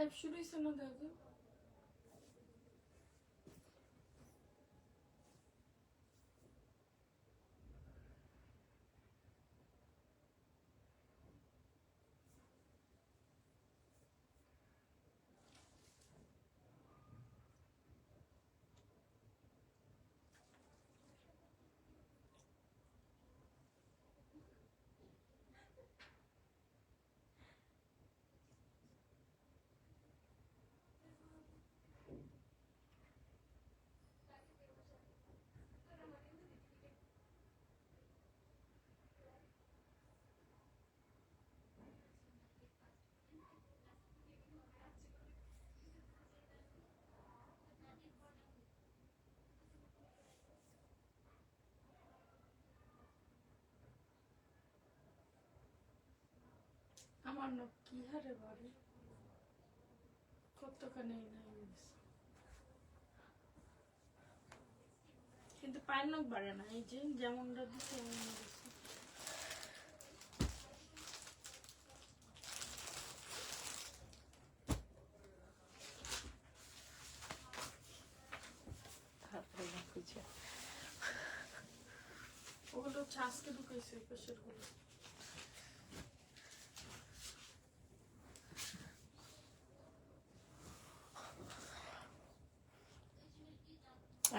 Live শুরু হয়েছে না দাদা? আমার নখ কি হারে বাড়ে, কতখানি কিন্তু পায়ের নখ বাড়ে না। এই যে যেমনটা দিচ্ছে তেমন দিচ্ছে। ওগুলো হচ্ছে আজকে ঢুকাইছে পেশের গুলো।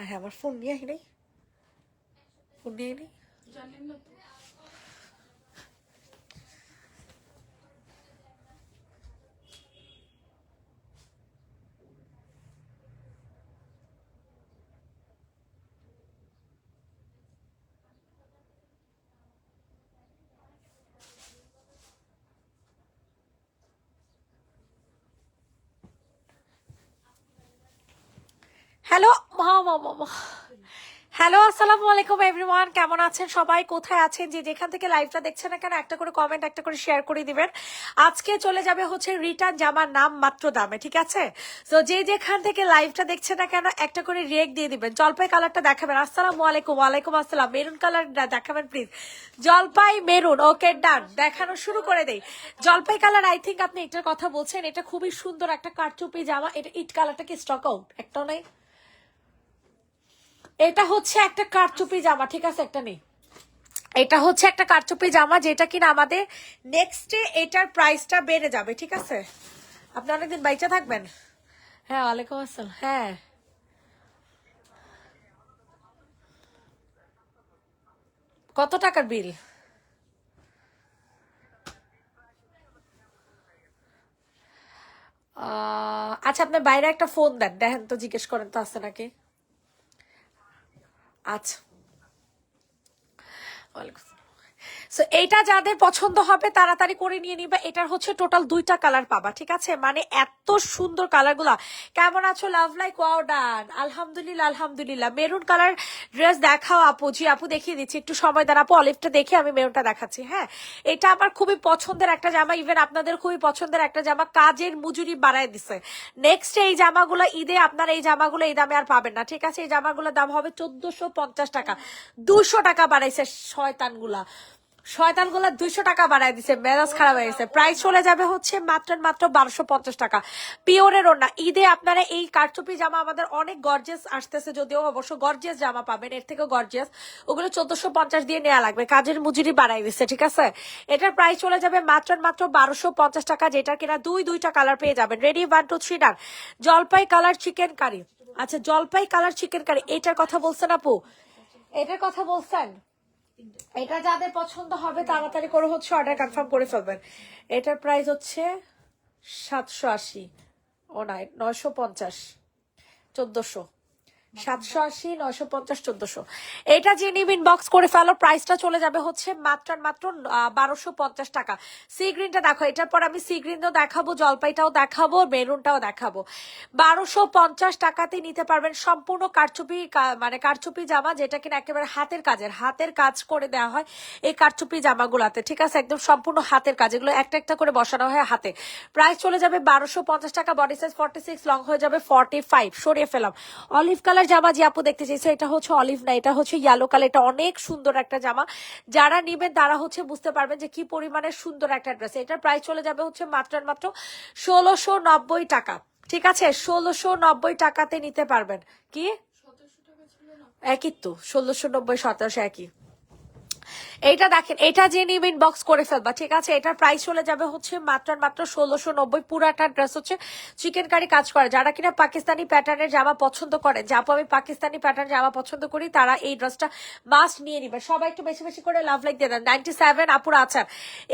হ্যাঁ, আমার ফোন নিয়ে আহি নাই, ফোন নিয়ে আহি জানি না তো। হ্যালো হ্যালো, আসসালামু আলাইকুম এভরিওয়ান, কেমন আছেন সবাই, কোথায় আছেন, যে যেখান থেকে লাইভটা দেখছেন না কেন একটা করে কমেন্ট, একটা করে শেয়ার করে দিবেন। আজকে চলে যাবে হচ্ছে রিটার্ন জামার নাম মাত্র দামে, ঠিক আছে? তো যে যেখান থেকে লাইভটা দেখছেন না কেন একটা করে রিয়েক্ট দিয়ে দিবেন। জলপাই কালারটা দেখাবেন। আসসালামু আলাইকুম। ওয়ালাইকুম আসসালাম। মেরুন কালার দেখাবেন প্লিজ। জলপাই মেরুন, ওকে ডান, দেখানো শুরু করে দেই। জলপাই কালার, আই থিঙ্ক আপনি এটার কথা বলছেন। এটা খুবই সুন্দর একটা কারচুপি জামা। এটা ইট কালারটা কি স্টক আউট? একটাও নাই। এটা হচ্ছে একটা কারচুপি জামা, ঠিক আছে? একটা নেই। এটা হচ্ছে একটা কারচুপি জামা, যেটা কিনা আমাদের নেক্সট এটার প্রাইসটা বেড়ে যাবে, ঠিক আছে? আপনি অনেকদিন বাইচা থাকবেন। হ্যাঁ, ওয়ালাইকুম আসসালাম। হ্যাঁ, কত টাকার বিল? আচ্ছা, আপনি বাইরে একটা ফোন দেন, দেখেন তো, জিজ্ঞেস করেন তো আছে নাকি। আচ্ছা, ওয়ালাইকুম। সো এইটা যাদের পছন্দ হবে তাড়াতাড়ি করে নিয়ে নিবা। এটার হচ্ছে টোটাল 2টা কালার পাবা, ঠিক আছে? মানে এত সুন্দর কালার গুলা। কেমন আছো লাভ লাইক? ওয়াও ডান, আলহামদুলিল্লাহ আলহামদুলিল্লাহ। মেরুন কালার ড্রেস দেখাও আপু। জি আপু, দেখিয়ে দিচ্ছি, একটু সময় দেন আপু। অলিভটা দেখে আমি মেরুনটা দেখাচ্ছি। হ্যাঁ, এটা আমার খুবই পছন্দের একটা জামা, ইভেন আপনাদের খুবই পছন্দের একটা জামা। কাজের মজুরি বাড়ায় দিছে। নেক্সট এই জামাগুলো ঈদে আপনারা এই জামাগুলো এই দামে আর পাবেন না, ঠিক আছে? এই জামাগুলোর দাম হবে 1450 টাকা। 200 টাকা বাড়াইছে শয়তানগুলা। শয়তানগুলা 200 টাকা বাড়ায় দিছে, মেজাজ খারাপ হয়ে গেছে। প্রাইস চলে যাবে হচ্ছে মাত্র 1250 টাকা। পিওরের ওড়না। ঈদে আপনারা এই কারচুপি জামা আমাদের অনেক গর্জিয়াস আসতেছে, যদিও অবশ্য গর্জিয়াস জামা পাবেন, এর থেকে গর্জিয়াস। ওগুলো 1450 দিয়ে নেওয়া লাগবে, কাজের মজুরি বাড়াই দিচ্ছে, ঠিক আছে? এটার প্রাইস চলে যাবে মাত্র 1250 টাকা, যেটা কিনা দুইটা কালার পেয়ে যাবেন। রেডি, 1 2 3 ডান। জলপাই কালার চিকেন কারি। আচ্ছা, জলপাই কালার চিকেন কারি, এটার কথা বলছেন আপু? এটার কথা বলছেন? এটা যাদের পছন্দ হবে তাড়াতাড়ি করে হচ্ছে অর্ডার কনফার্ম করে ফেলবেন। এটার প্রাইস হচ্ছে 780, ও নাই 950, 1400, 780, 950, 1400। এটা যে নিব ইনবক্স করে ফেলো। প্রাইসটা চলে যাবে হচ্ছে মাত্র 1250 টাকা। সি গ্রিনটা দেখো, এটার পর আমি সি গ্রিনও দেখাবো, জলপাইটাও দেখাবো, মেরুনটাও দেখাবো। 1250 টাকাতে নিতে পারবেন সম্পূর্ণ কারচুপি, মানে কারচুপি জামা, যেটা কিনা একেবারে হাতের কাজ করে দেওয়া হয় এই কারচুপি জামাগুলাতে, ঠিক আছে? একদম সম্পূর্ণ হাতের কাজ, এগুলো একটা একটা করে বসানো হয় হাতে। প্রাইস চলে যাবে 1250 টাকা। বডি সাইজ 46, লং হয়ে যাবে 45। সরিয়ে ফেলাম। অলিভ কালার কালার জামা যে আপু দেখতে চাইছো, এটা হচ্ছে অলিভ না, এটা হচ্ছে ইয়েলো কালার। এটা অনেক সুন্দর একটা জামা, যারা নিবেন তারা হচ্ছে বুঝতে পারবেন যে কি পরিমাণে সুন্দর একটা ড্রেস। এটার প্রাইস চলে যাবে হচ্ছে মাত্র আর মাত্র 1690 টাকা। ঠিক আছে, 1690 টাকাতে নিতে পারবেন। কি 1700 টাকা ছিল না? একই তো, 1690 1700 একই। এইটা দেখেন, এটা যে নিবে ইনবক্স করে ফেলবা। ঠিক আছে, এটার প্রাইস চলে যাবে হচ্ছে মাত্র আর মাত্র 1690। পুরাটা ড্রেস হচ্ছে চিকেন কারি কাজ করে। যারা কিনা পাকিস্তানি প্যাটার্নের জামা পছন্দ করেন, যে আপু আমি পাকিস্তানি প্যাটার্ন জামা পছন্দ করি, তারা এই ড্রেসটা মাস্ট নিয়ে নিবে। সবাই একটু বেশি বেশি করে লাভ লাইক দিয়ে দেন। 97 আপুরা আছেন,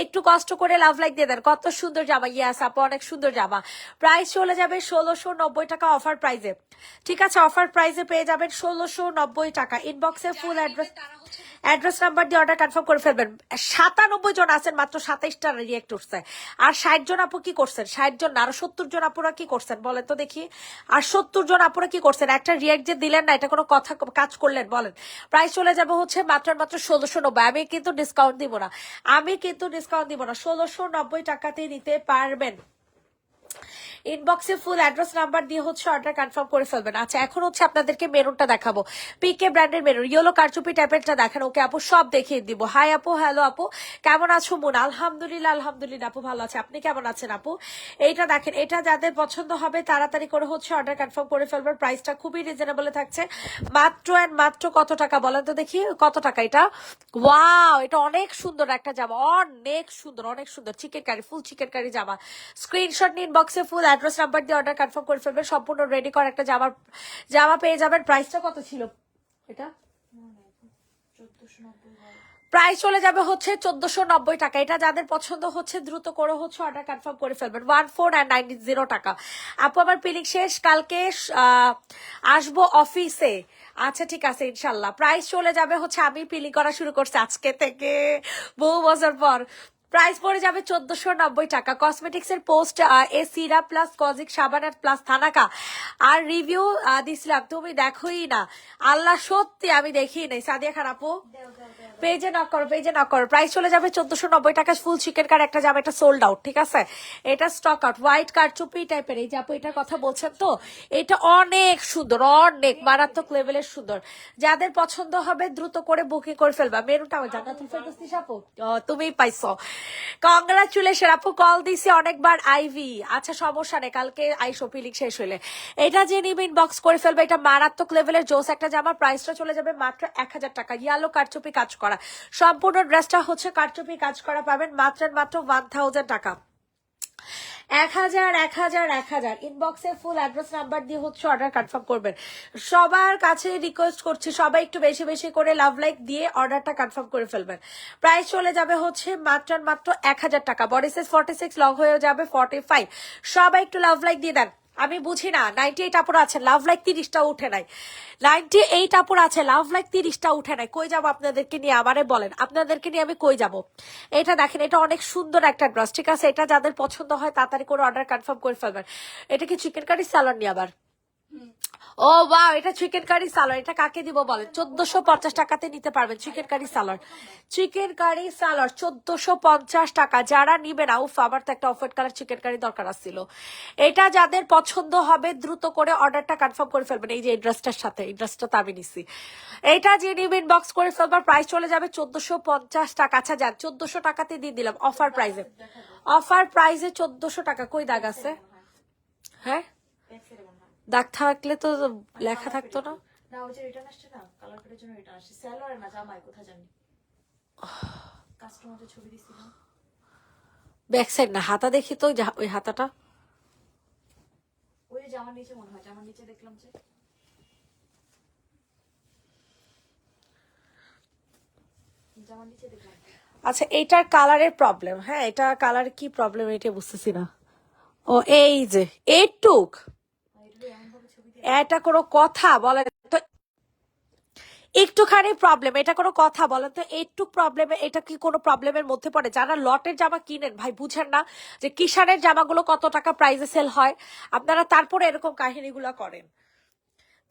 একটু কষ্ট করে লাভ লাইক দিয়ে দেন। কত সুন্দর জামা, ইয়াস আপু অনেক সুন্দর জামা। প্রাইস চলে যাবে 1690 টাকা অফার প্রাইজে। ঠিক আছে, অফার প্রাইজে পেয়ে যাবেন 1690 টাকা। ইনবক্সে ফুল অ্যাড্রেস নাম্বার দিয়ে অর্ডার কনফার্ম করে ফেলবেন। 97 জন আছেন, মাত্র 27টা রিয়েক্ট উঠছে। আর 60 জন আপু কি করছেন? 60 জন না, আরো 70 জন আপুরা কি করছেন বলেন তো দেখি। আর 70 জন আপুরা কি করছেন? একটা রিয়েক্ট যে দিলেন না, এটা কোনো কথা কাজ করলেন বলেন? প্রাইস চলে যাবে হচ্ছে মাত্র মাত্র 1690। আমি কিন্তু ডিসকাউন্ট দিব না, 1690 টাকাতেই নিতে পারবেন। ইনবক্সে ফুল অ্যাড্রেস নাম্বার দিয়ে হচ্ছে অর্ডার কনফার্ম করে ফেলবেন। আচ্ছা, এখন হচ্ছে আপনাদেরকে মেরুনটা দেখাবো, পিকে ব্র্যান্ডের মেরুন, ইয়েলো কারচুপি টাইপেরটা দেখেন। ওকে আপু, সব দেখিয়ে দিব। হাই আপু, হ্যালো আপু, কেমন আছো? মুন আলহামদুলিল্লাহ, আলহামদুলিল্লাহ আপু ভালো আছে। আপনি কেমন আছেন আপু? এইটা দেখেন, এটা যাদের পছন্দ হবে তাড়াতাড়ি করে হচ্ছে অর্ডার কনফার্ম করে ফেলবেন। প্রাইসটা খুবই রিজনেবল থাকছে, মাত্র এন্ড মাত্র কত টাকা বলেন তো দেখি, কত টাকা এটা? ওয়াও, এটা অনেক সুন্দর একটা জামা, অনেক সুন্দর, অনেক সুন্দর চিকেন কারি, ফুল চিকেন কারি জামা। স্ক্রিনশট নিয়ে ইনবক্সে ফুল অ্যাড্রেস নাম্বার দিয়ে অর্ডার কনফার্ম করে ফেলবেন। সম্পূর্ণ রেডি করা একটা জামা পেয়ে যাবেন। প্রাইসটা কত ছিল এটা? 1490 প্রাইস চলে যাবে হচ্ছে 1490 টাকা। এটা যাদের পছন্দ হচ্ছে দ্রুত করে হচ্ছে অর্ডার কনফার্ম করে ফেলবেন। 1490 টাকা। আপু আমার পিলিং শেষ, কালকে আসবো অফিসে। আচ্ছা ঠিক আছে ইনশাল্লাহ। প্রাইস চলে যাবে হচ্ছে, আমি পিলিং করা শুরু করছি আজকে থেকে, বহু বছর পর। প্রাইস পড়ে যাবে 1490 টাকা। কসমেটিক্স এর পোস্ট এ সিরা প্লাস কজিক সাবান প্লাস থানাকা আর রিভিউ দিছিলাম, তুমি দেখোই না। আল্লাহ সত্যি আমি দেখি নাই। সাদিয়া খান আপু পেজে নক করো, পেজে নক করো। প্রাইস চলে যাবে 1490 টাকা। ফুল চিকেন কার একটা জামা, এটা সোল্ড আউট। ঠিক আছে, এটা স্টক আউট। হোয়াইট কারচুপি টাইপের এই যে আপু এটার কথা বলছেন তো, এটা অনেক সুন্দর, অনেক মারাত্মক লেভেলের সুন্দর। যাদের পছন্দ হবে দ্রুত করে বুকিং করে ফেলবা। মেরুনটা আমার জান্নাতুল ফেরদৌসি আপু, তুমিই পাইছো। কংগ্রাচুলেশন আপু, কল দিছি অনেকবার আইভি। আচ্ছা সমস্যা নেই, কালকে আইসো পিলিং শেষ হইলে। এটা যে নিবে ইনবক্স করে ফেলবে। এটা মারাত্মক লেভেলের জোস একটা জামা। প্রাইসটা চলে যাবে মাত্র 1000 টাকা। ইয়েলো কারচুপি কাজ করা, সম্পূর্ণ ড্রেসটা হচ্ছে কারচুপি কাজ করা পাবেন মাত্র 1000 টাকা। 1000 ইনবক্সে ফুল অ্যাড্রেস নাম্বার দিয়ে হচ্ছে অর্ডার কনফার্ম করবেন। সবার কাছে রিকোয়েস্ট করছি, সবাই একটু বেশি বেশি করে লাভ লাইক দিয়ে অর্ডারটা কনফার্ম করে ফেলবেন। প্রাইস চলে যাবে হচ্ছে মাত্র 1000 টাকা। বডি সাইজ 46, লং হয়ে যাবে 45। সবাই একটু লাভ লাইক দিয়ে দেন। আমি বুঝি না, 98 আপুরা আছে, লাভ লাইক 30টা উঠে নাই। 98 আপুরা আছে, লাভ লাইক 30টা উঠে নাই। কই যাবো আপনাদেরকে নিয়ে, আমারে বলেন, আপনাদেরকে নিয়ে আমি কই যাব? এটা দেখেন, এটা অনেক সুন্দর একটা ড্রেস। ঠিক আছে, এটা যাদের পছন্দ হয় তাড়াতাড়ি করে অর্ডার কনফার্ম করে ফেলবেন। এটা কি চিকেন কারি সালোয়ার নিয়ে আবার? ও বাহ, এটা চিকেন কারি সালোয়ার। এটা কাকে দিব বলেন? 1450 টাকাতে নিতে পারবেন চিকেন কারি সালোয়ার। চিকেন কারি সালোয়ার 1450 টাকা। যারা নিবে না, উফ আমার তো একটা off white colour chikankari দরকার ছিল। এটা যাদের পছন্দ হবে দ্রুত করে অর্ডারটা কনফার্ম করে ফেলবেন। এই যে এই ড্রেসটার সাথে, এই ড্রেসটা তো আমি নিছি। এটা যে নিবে ইনবক্স করে ফেলবার। প্রাইস চলে যাবে 1450 টাকা। আচ্ছা যান, 1400 টাকাতে দিয়ে দিলাম অফার প্রাইসে। অফার প্রাইসে 1400 টাকা। কই দাগ আছে? হ্যাঁ, দাগ থাকলে তো লেখা থাকতো না। না, ওই যে রিটার্ন আসছে না, কালার কোডের জন্য রিটার্ন আসছে। সেলার না জামাই, কোথায় জানি কাস্টমারদের ছবি দিছিল। ব্যাক সাইড না, হাতা দেখি তো, ওই হাতাটা। ওই যে জামার নিচে মনে হয়, জামার নিচে দেখলাম যে। জামার নিচে দেখলাম। আচ্ছা, এইটার কালারের প্রবলেম। হ্যাঁ, এটা কালার কি প্রবলেম এটা বুঝতেছি না। ও এই যে এইটুক, এটা কোনো কথা বলেন তো? একটুখানি প্রবলেম, এটা কোনো কথা বলেন তো? একটু প্রবলেমে এটা কি কোনো প্রবলেমের মধ্যে পড়ে? যারা লটের জামা কিনেন ভাই, বুঝেন না যে কিষানের জামাগুলো কত টাকা প্রাইসে সেল হয়? আপনারা তারপরে এরকম কাহিনীগুলো করেন।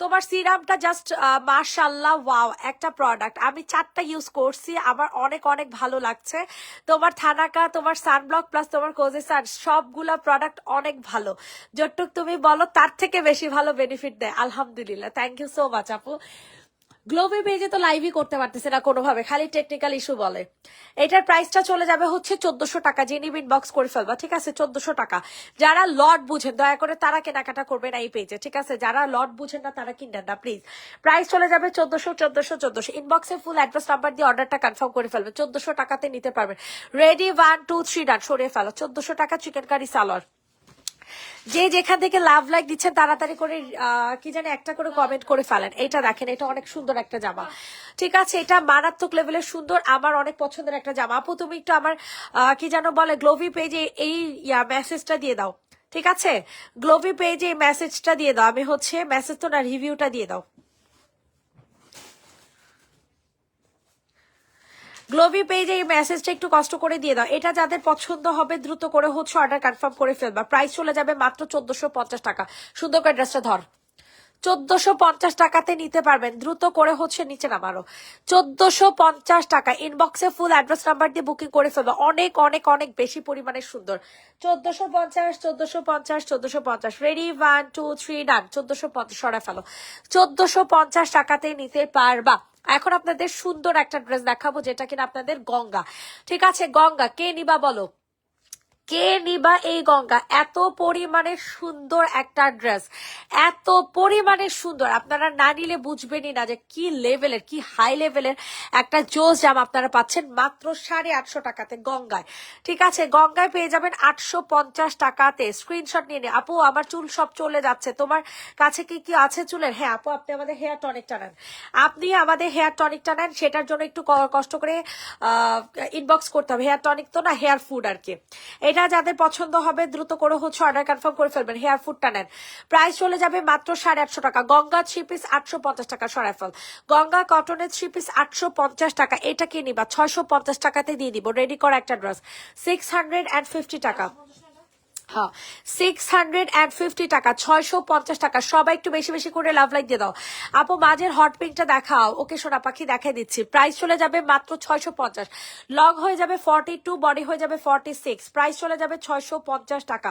তোমার সিরামটা জাস্ট মাশাল্লাহ ওয়াও একটা প্রোডাক্ট, আমি 4টা ইউজ করছি, আমার অনেক অনেক ভালো লাগছে। তোমার থানাকা, তোমার সানব্লক প্লাস তোমার কোজেসান সবগুলা প্রোডাক্ট অনেক ভালো, যতটুক তুমি বলো তার থেকে বেশি ভালো বেনিফিট দেয়। আলহামদুলিল্লাহ, থ্যাংক ইউ সো মাচ আপু। গ্লোবি পেজে তো লাইভই করতে পারতেছে না কোনোভাবে, খালি টেকনিক্যাল ইস্যু বলে। এটার প্রাইসটা চলে যাবে হচ্ছে 1400 টাকা, যিনি ইনবক্স করে ফেলবা, ঠিক আছে? 1400 টাকা। যারা লট বুঝেন দয়া করে তারা কেনাকাটা করবেন এই পেজে, ঠিক আছে? যারা লট বুঝেন না তারা কিনবেন না প্লিজ। প্রাইস চলে যাবে 1400 ইনবক্সে ফুল অ্যাড্রেস নাম্বার দিয়ে অর্ডারটা কনফার্ম করে ফেলবে, 1400 টাকাতে নিতে পারবেন। রেডি 1 2 3 ডান, সরিয়ে ফেলো। 1400 টাকা চিকেন কারি সালোয়ার। যে যেখান থেকে লাভ লাইক দিচ্ছেন তাড়াতাড়ি করে কি জানি একটা করে কমেন্ট করে ফেলেন। এটা দেখেন, এটা অনেক সুন্দর একটা জামা, ঠিক আছে? এটা মারাত্মক লেভেলের সুন্দর, আমার অনেক পছন্দের একটা জামা। আপু তুমি একটু আমার কি যেন বলে গ্লোভি পেজে এই মেসেজটা দিয়ে দাও, ঠিক আছে? গ্লোভি পেজে এই মেসেজটা দিয়ে দাও, আমি হচ্ছে মেসেজ তো না রিভিউটা দিয়ে দাও। গ্লোবি পেজে এই মেসেজটা একটু কষ্ট করে দিয়ে দাও। এটা যাদের পছন্দ হবে দ্রুত করে হচ্ছে অর্ডার কনফার্ম করে ফেলবা। প্রাইস চলে যাবে মাত্র 1450 টাকা। সুন্দর করে ড্রেসটা ধর, 1450 টাকাতে নিতে পারবেন, দ্রুত করে হচ্ছে নিচে নামারো। 1450 টাকা। ইনবক্সে ফুল অ্যাড্রেস নাম্বার দিয়ে বুকিং করে ফেলবো, অনেক অনেক অনেক বেশি পরিমাণে সুন্দর। 1450 রেডি 1 2 3 ডান। 1450 সরা ফেলো, 1450 টাকাতে নিতে পারবা। এখন আপনাদের সুন্দর একটা ড্রেস দেখাবো যেটা কিনা আপনাদের গঙ্গা, ঠিক আছে? গঙ্গা কে নিবা বলো, কে নিবা এই গঙ্গা? এত পরিমাণে সুন্দর একটা ড্রেস, এত পরিমাণে সুন্দর, আপনারা না নিলে বুঝবেনই না যে কি লেভেলের, কি হাই লেভেলের একটা জোস জামা আপনারা পাচ্ছেন মাত্র 850 টাকাতে গঙ্গায়, ঠিক আছে? গঙ্গায় পেয়ে যাবেন 850 টাকাতে। স্ক্রিনশট নিয়ে নে। আপু আমার চুল সব চলে যাচ্ছে, তোমার কাছে কি কি আছে চুলের? হ্যাঁ আপু, আপনি আমাদের হেয়ার টনিকটা নেন, আপনি আমাদের হেয়ার টনিকটা নেন, সেটার জন্য একটু কষ্ট করে ইনবক্স করতে হবে। হেয়ার টনিক তো না, হেয়ার ফুড আর কি। এটা যাদের পছন্দ হবে দ্রুত করে হচ্ছে অর্ডার কনফার্ম করে ফেলবেন। হেয়ার ফুডটা নেন, প্রাইস চলে যাবে মাত্র 850 টাকা। গঙ্গা 3 পিস 850 টাকা সরাইফল। গঙ্গা কটনের 3 পিস 850 টাকা। এটা কি নিবা? 650 টাকাতে দিয়ে দিব, রেডি করা একটা ড্রেস। 650 টাকা, হ্যাঁ 650 টাকা, 650 টাকা। সবাই একটু বেশি বেশি করে লাভ লাইক দিয়ে দাও। আপু মাঝের হট পিঙ্কটা দেখাও। ওকে সোনা পাখি দেখাই দিচ্ছি। প্রাইস চলে যাবে মাত্র 650, লং হয়ে যাবে 42, বডি হয়ে যাবে 46। প্রাইস চলে যাবে 650 টাকা,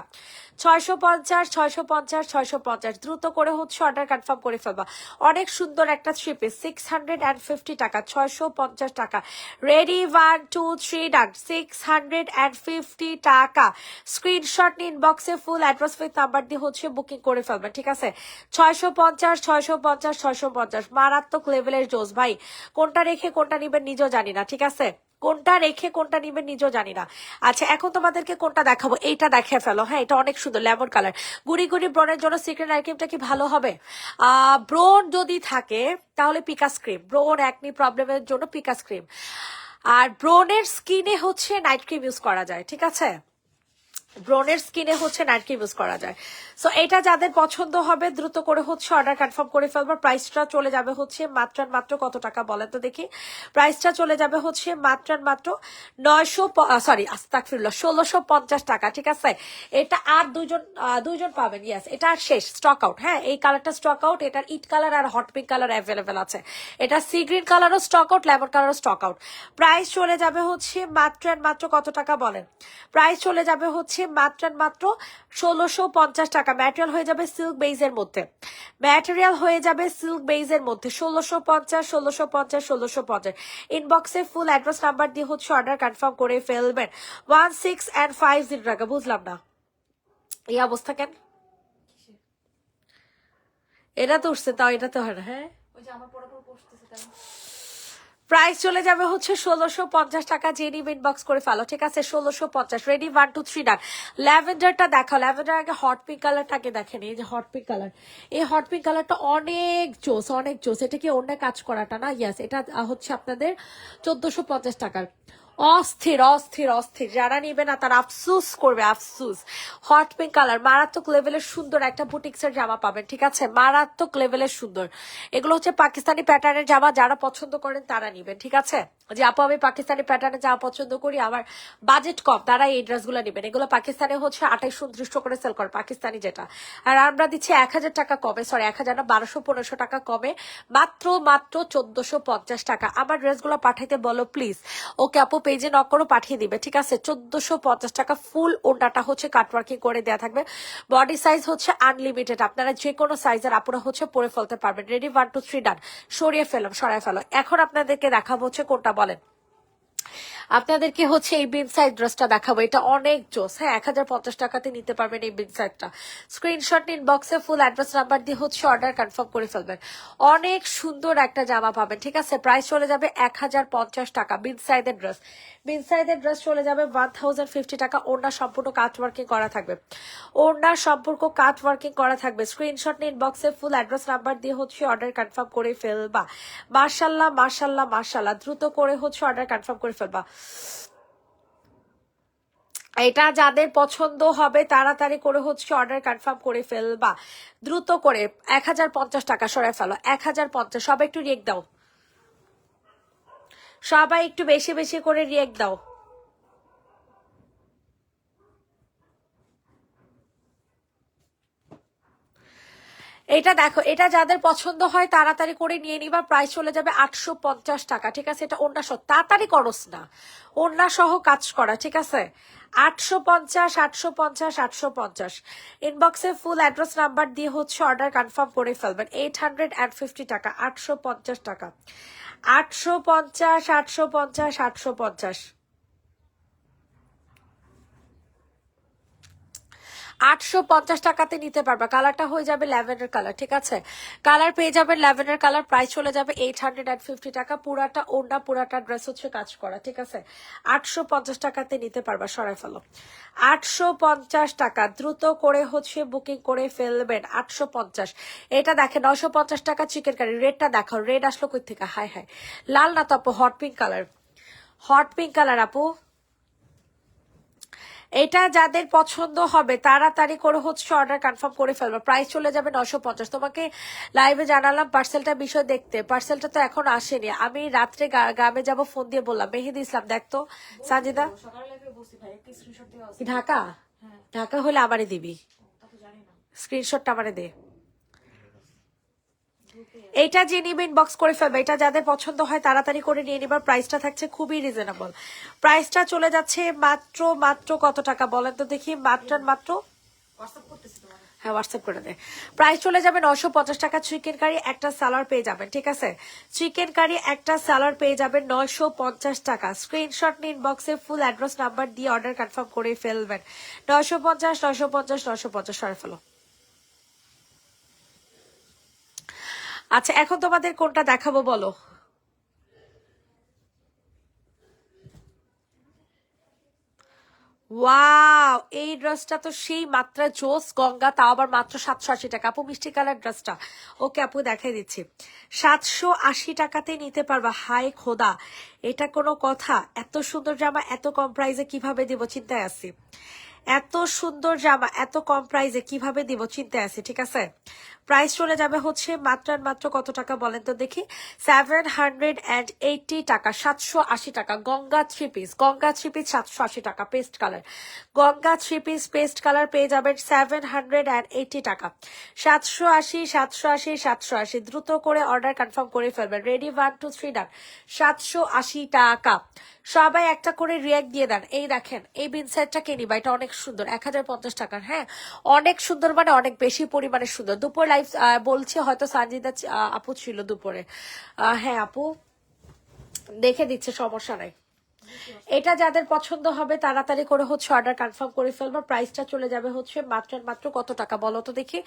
650 দ্রুত করে হচ্ছে অর্ডার কনফার্ম করে ফেলবা। অনেক সুন্দর একটা থ্রি পিস, 650 টাকা, 650 টাকা। রেডি 1 2 3 ডান। 650 টাকা। স্ক্রিনশট নিন, ইনবক্সে ফুল অ্যাড্রেস উইথ নাম্বার দিয়ে হচ্ছে বুকিং করে ফেলবেন, ঠিক আছে? 650 মারাত্মক লেভেলের জোস ভাই। কোনটা রেখে কোনটা নিবেন নিজেও জানি না, ঠিক আছে? কোনটা রেখে কোনটা নিবেন নিজেও জানি না। আচ্ছা এখন তোমাদেরকে কোনটা দেখাবো, এইটা দেখে ফেলো। হ্যাঁ এটা অনেক সুন্দর, লেমন কালার। গুড়ি গুড়ি ব্রনের জন্য সিক্রেট আইটেমটা কি ভালো হবে? ব্রন যদি থাকে তাহলে পিকাস ক্রিম, ব্রন একনি প্রবলেমের জন্য পিকাস ক্রিম। আর ব্রনের স্কিনে হচ্ছে নাইট ক্রিম ইউজ করা যায়, ঠিক আছে? ব্রনের স্কিনে হচ্ছে নাইট ক্রিম ইউজ করা যায়। সো এটা যাদের পছন্দ হবে দ্রুত করে হচ্ছে অর্ডার কনফার্ম করে ফেলবো। প্রাইসটা চলে যাবে হচ্ছে মাত্র মাত্র কত টাকা বলেন তো দেখি? প্রাইসটা চলে যাবে হচ্ছে মাত্র 1650 টাকা, ঠিক আছে? এটা আর দুইজন পাবেন। ইয়েস, এটা আর শেষ, স্টক আউট। হ্যাঁ এই কালারটা স্টক আউট, এটার ইট কালার আর হট পিঙ্ক কালার অ্যাভেলেবেল আছে। এটা সি গ্রিন কালারও স্টক আউট, লেমন কালারও স্টক আউট। প্রাইস চলে যাবে হচ্ছে মাত্র কত টাকা বলেন? প্রাইস চলে যাবে হচ্ছে মাত্র 1650 টাকা। ম্যাটেরিয়াল হয়ে যাবে সিল্ক বেইজের মধ্যে, ম্যাটেরিয়াল হয়ে যাবে সিল্ক বেইজের মধ্যে। 1650 ইনবক্সে ফুল অ্যাড্রেস নাম্বার দিয়ে হচ্ছে অর্ডার কনফার্ম করে ফেলবেন। 1650 টাকা। বুঝলাম না এই অবস্থা কেন? এটা তো উঠছে, তাও এটা তো হয় না। হ্যাঁ প্রাইস চলে যাবে হচ্ছে 1650 টাকা। যে নিবে ইনবক্স করে ফেলো, ঠিক আছে? 1650। রেডি 1 2 3 ডান। ল্যাভেন্ডারটা দেখাও, ল্যাভেন্ডার আগে হট পিঙ্ক কালারটাকে দেখেন। এই যে হট পিঙ্ক কালার, এই হট পিঙ্ক কালারটা অনেক জোস, অনেক জোস। এটা কি অন্য কাজ করাটা না? ইয়াস, এটা হচ্ছে আপনাদের 1450 টাকার। অস্থির অস্থির অস্থির, যারা নিবে না তারা আফসুস করবে, আফসুস। হট পিঙ্ক কালার, মারাত্মক লেভেলের সুন্দর একটা বুটিক্সের জামা পাবেন, ঠিক আছে, মারাত্মক লেভেলের সুন্দর। এগুলো হচ্ছে পাকিস্তানি প্যাটার্নের জামা, যারা পছন্দ করেন তারা নিবেন, ঠিক আছে। যে আপু আমি পাকিস্তানি প্যাটার্নের জামা পছন্দ করি, আমার বাজেট কম, তারা এই ড্রেসগুলো নিবেন। এগুলো পাকিস্তানে হচ্ছে 28-29 করে সেল করে, পাকিস্তানি যেটা। আর আমরা দিচ্ছি 1000 টাকা কমে, সরি 1000 না, 1200-1500 টাকা কমে, মাত্র মাত্র 1450 টাকা। আমার ড্রেসগুলো পাঠাইতে বলো প্লিজ। ওকে আপু, পেজে নক করো, পাঠিয়ে দিবে, ঠিক আছে। 1450 টাকা। ফুল ওড়নাটা হচ্ছে কাটওয়ার্কিং করে দেওয়া থাকবে। বডি সাইজ হচ্ছে আনলিমিটেড, আপনারা যে কোনো সাইজের আপুরা হচ্ছে পরে ফেলতে পারবেন। রেডি, 1 2 3 ডান। সরিয়ে ফেলাম, সরাই ফেলো। এখন আপনাদেরকে দেখাবো হচ্ছে কোনটা বলেন, আপনাদেরকে হচ্ছে এই বিন সাইড ড্রেসটা দেখাবো। এটা অনেক জোস, হ্যাঁ, 1050 টাকাতে নিতে পারবেন এই বিন সাইডটা। স্ক্রিনশট নিন, বক্সে ফুল অ্যাড্রেস নাম্বার দিয়ে হচ্ছে অর্ডার কনফার্ম করে ফেলবেন। অনেক সুন্দর একটা জামা পাবেন, ঠিক আছে। প্রাইস চলে যাবে 1050 টাকা। বিন সাইডের ড্রেস, বিন সাইডের ড্রেস চলে যাবে 1050 টাকা। ওড়না সম্পূর্ণ কাট ওয়ার্কিং করা থাকবে, ওড়নার সম্পর্ক কাট ওয়ার্কিং করা থাকবে। স্ক্রিনশট নিন, বক্সে ফুল অ্যাড্রেস নাম্বার দিয়ে হচ্ছে অর্ডার কনফার্ম করে ফেলবা। মার্শাল্লাহ মার্শাল্লাহ মার্শাল্লাহ, দ্রুত করে হচ্ছে অর্ডার কনফার্ম করে ফেলবা। এটা যাদের পছন্দ হবে তাড়াতাড়ি করে হচ্ছে অর্ডার কনফার্ম করে ফেলবা, দ্রুত করে। 1050 টাকা, সরাই ফেলো 1050। সবাই একটু রিয়েক্ট দাও, সবাই একটু বেশি বেশি করে রিয়েক্ট দাও। এটা দেখো, এটা যাদের পছন্দ হয় তাড়াতাড়ি করে নিয়ে নিবা। প্রাইস চলে যাবে 850 টাকা, ঠিক আছে। এটা ওড়না সহ, তাড়াতাড়ি করস না, ওড়না সহ কাজ করা, ঠিক আছে। 850 850 850। ইনবক্সে ফুল অ্যাড্রেস নাম্বার দিয়ে হচ্ছে অর্ডার কনফার্ম করে ফেলবেন। 850 টাকা, 850 টাকা, 850 850 850। 850 টাকাতে নিতে পারবা। কালারটা হয়ে যাবে ল্যাভেন্ডার কালার, ঠিক আছে। কালার পেয়ে যাবেন ল্যাভেন্ডার কালার। প্রাইস চলে যাবে 850 টাকা। পুরাটা ওড়না, পুরাটা ড্রেস হচ্ছে কাজ করা, ঠিক আছে। 850 টাকাতে নিতে পারবা, সরাই ফেলো। 850 টাকা, দ্রুত করে হচ্ছে বুকিং করে ফেলবেন। 850। এটা দেখেন 950 টাকা চিকেন কারি। রেডটা দেখো, রেড আসলো কই থেকে, হাই হাই। লাল না তো আপু, hot pink colour, hot pink colour আপু। এটা যাদের পছন্দ হবে তাড়াতাড়ি করে হচ্ছে অর্ডার কনফার্ম করে ফেলবো। প্রাইস চলে যাবে 950। তোমাকে লাইভে জানালাম পার্সেলটা বিষয় দেখতে, পার্সেলটা তো এখন আসেনি। আমি রাত্রে গ্রামে যাব, ফোন দিয়ে বললাম। মেহেদি ইসলাম দেখতো, সাজিদা কি ঢাকা, ঢাকা হলে আমারে দিবি, স্ক্রিনশটটা আমারে দে। এইটা যে নিবে ইনবক্স করে ফেলবে। এটা যাদের পছন্দ হয় তাড়াতাড়ি করে নিয়ে নিবার। প্রাইসটা থাকছে খুবই রিজনেবল। প্রাইসটা চলে যাচ্ছে মাত্র মাত্র কত টাকা বলেন তো দেখি, মাত্র মাত্র, হ্যাঁ হোয়াটসঅ্যাপ করে দে। প্রাইস চলে যাবে 950 টাকা। চিকেন কারি একটা স্যালাড পেয়ে যাবেন, ঠিক আছে। চিকেন কারি একটা স্যালাড পেয়ে যাবেন 950 টাকা। স্ক্রিনশট নিন, বক্সে ফুল অ্যাড্রেস নাম্বার দিয়ে অর্ডার কনফার্ম করে ফেলবেন। 950 950 950, সরে ফেলো। আচ্ছা, এখন তোমাদের কোনটা দেখাবো বলো। ওয়াও, এই ড্রেসটা তো সেই মাত্রা জোস, গঙ্গা, তাও আবার মাত্র 780 টাকা। আপু মিষ্টি কালার ড্রেসটা, ওকে আপু দেখাই দিচ্ছি। 780 টাকাতে নিতে পারবা। হাই খোদা, এটা কোনো কথা? এত সুন্দর জামা এত কম প্রাইসে কিভাবে দিব, চিন্তায় আছি। এত সুন্দর জামা এত কম প্রাইসে কিভাবে দিব, চিন্তায় আছি, ঠিক আছে। প্রাইস চলে যাবে হচ্ছে মাত্র মাত্র কত টাকা বলেন তো দেখি, 780 টাকা, 780 টাকা। Ganga three piece, Ganga three piece 780 টাকা, paste colour. Ganga three piece paste colour পেয়ে যাবেন 780 টাকা। 780 780 780, দ্রুত করে অর্ডার কনফার্ম করে ফেলবেন। রেডি, 1 2 3 ডান। 780 টাকা। সবাই একটা করে রিয়াক্ট দিয়ে দেন। এই দেখেন, এই বিন সেটটা কে নিবা, এটা অনেক সুন্দর, 1050 টাকার। হ্যাঁ, অনেক সুন্দর, মানে অনেক বেশি পরিমাণে সুন্দর। দুপুর লাইভ বলছি, হয়তো সানজিদা আপু ছিল দুপুরে। হ্যাঁ আপু দেখে দিচ্ছে, সমস্যা নাই। এটা যাদের পছন্দ হবে তাড়াতাড়ি করে হচ্ছে অর্ডার কনফার্ম করে ফেলবো। প্রাইসটা চলে যাবে হচ্ছে মাত্র মাত্র কত টাকা বলো তো দেখি,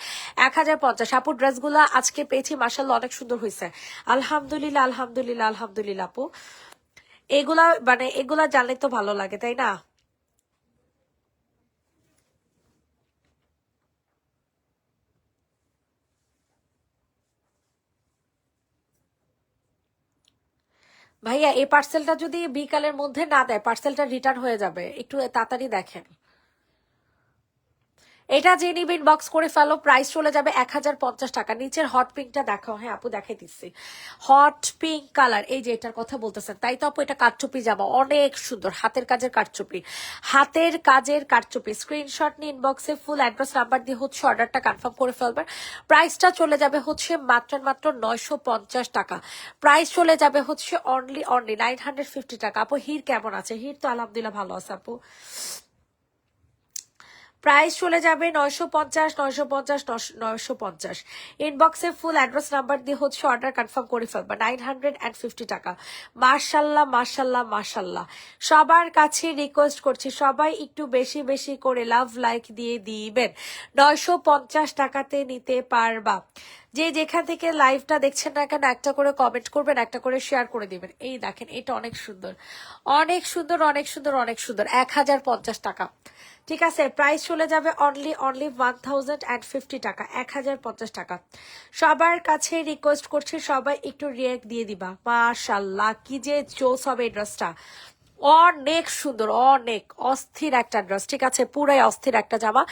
1050। আপুর ড্রেসগুলো আজকে পেয়েছি, মাসাল্লাহ অনেক সুন্দর হয়েছে, আলহামদুলিল্লাহ আলহামদুলিল্লাহ আলহামদুলিল্লাহ। আপু এগুলা মানে এগুলা জানলে তো ভালো লাগে, তাই না। ভাইয়া এই পার্সেলটা যদি বিকালের মধ্যে না দেয় পার্সেলটা রিটার্ন হয়ে যাবে, একটু তাড়াতাড়ি দেখেন। এটা যে নিবে ইনবক্স করে ফেলো, প্রাইস চলে যাবে 1050 টাকা। নিচের হট পিঙ্কটা দেখাও। হ্যাঁ আপু দেখাই দিচ্ছি, হট পিঙ্ক কালার, এই যে এটার কথা বলতেছেন তাই তো আপু, এটা কারচুপি জামা, অনেক সুন্দর, হাতের কাজের কারচুপি, হাতের কাজের কারচুপি। স্ক্রিনশট নিয়ে ইনবক্সে ফুল অ্যাড্রেস নাম্বার দিয়ে হচ্ছে অর্ডারটা কনফার্ম করে ফেলবেন। প্রাইসটা চলে যাবে হচ্ছে মাত্র 950 টাকা। প্রাইস চলে যাবে হচ্ছে অনলি 950 টাকা। আপু হির কেমন আছে? হির তো আলহামদুলিল্লাহ ভালো আছে আপু। প্রাইস চলে যাবে 950 ইনবক্সে ফুল অ্যাড্রেস নাম্বার দিয়ে হচ্ছে অর্ডার কনফার্ম করে ফেলবা। 950 টাকা। মার্শাল্লাহ মার্শাল্লাহ মার্শাল্লাহ। সবার কাছে রিকোয়েস্ট করছি সবাই একটু বেশি বেশি করে লাভ লাইক দিয়ে দিবেন। 950 টাকাতে নিতে পারবা। যে যেখান থেকে লাইভটা দেখছেন না কেন একটা করে কমেন্ট করবেন, একটা করে শেয়ার করে দিবেন। এই দেখেন এটা অনেক সুন্দর, অনেক সুন্দর, অনেক সুন্দর, অনেক সুন্দর। 1050 টাকা। ঠিক আছে, প্রাইস চলে যাবে অনলি 1050 টাকা। 1050 টাকা। সবার কাছে রিকোয়েস্ট করছি সবাই একটু রিয়েক্ট দিয়ে দিবা। মাশাল্লাহ কি যে জোস হবে এই ড্রেসটা, অনেক সুন্দর, অনেক অস্থির একটা ড্রেস। ঠিক আছে, পুরাই অস্থির একটা জামা।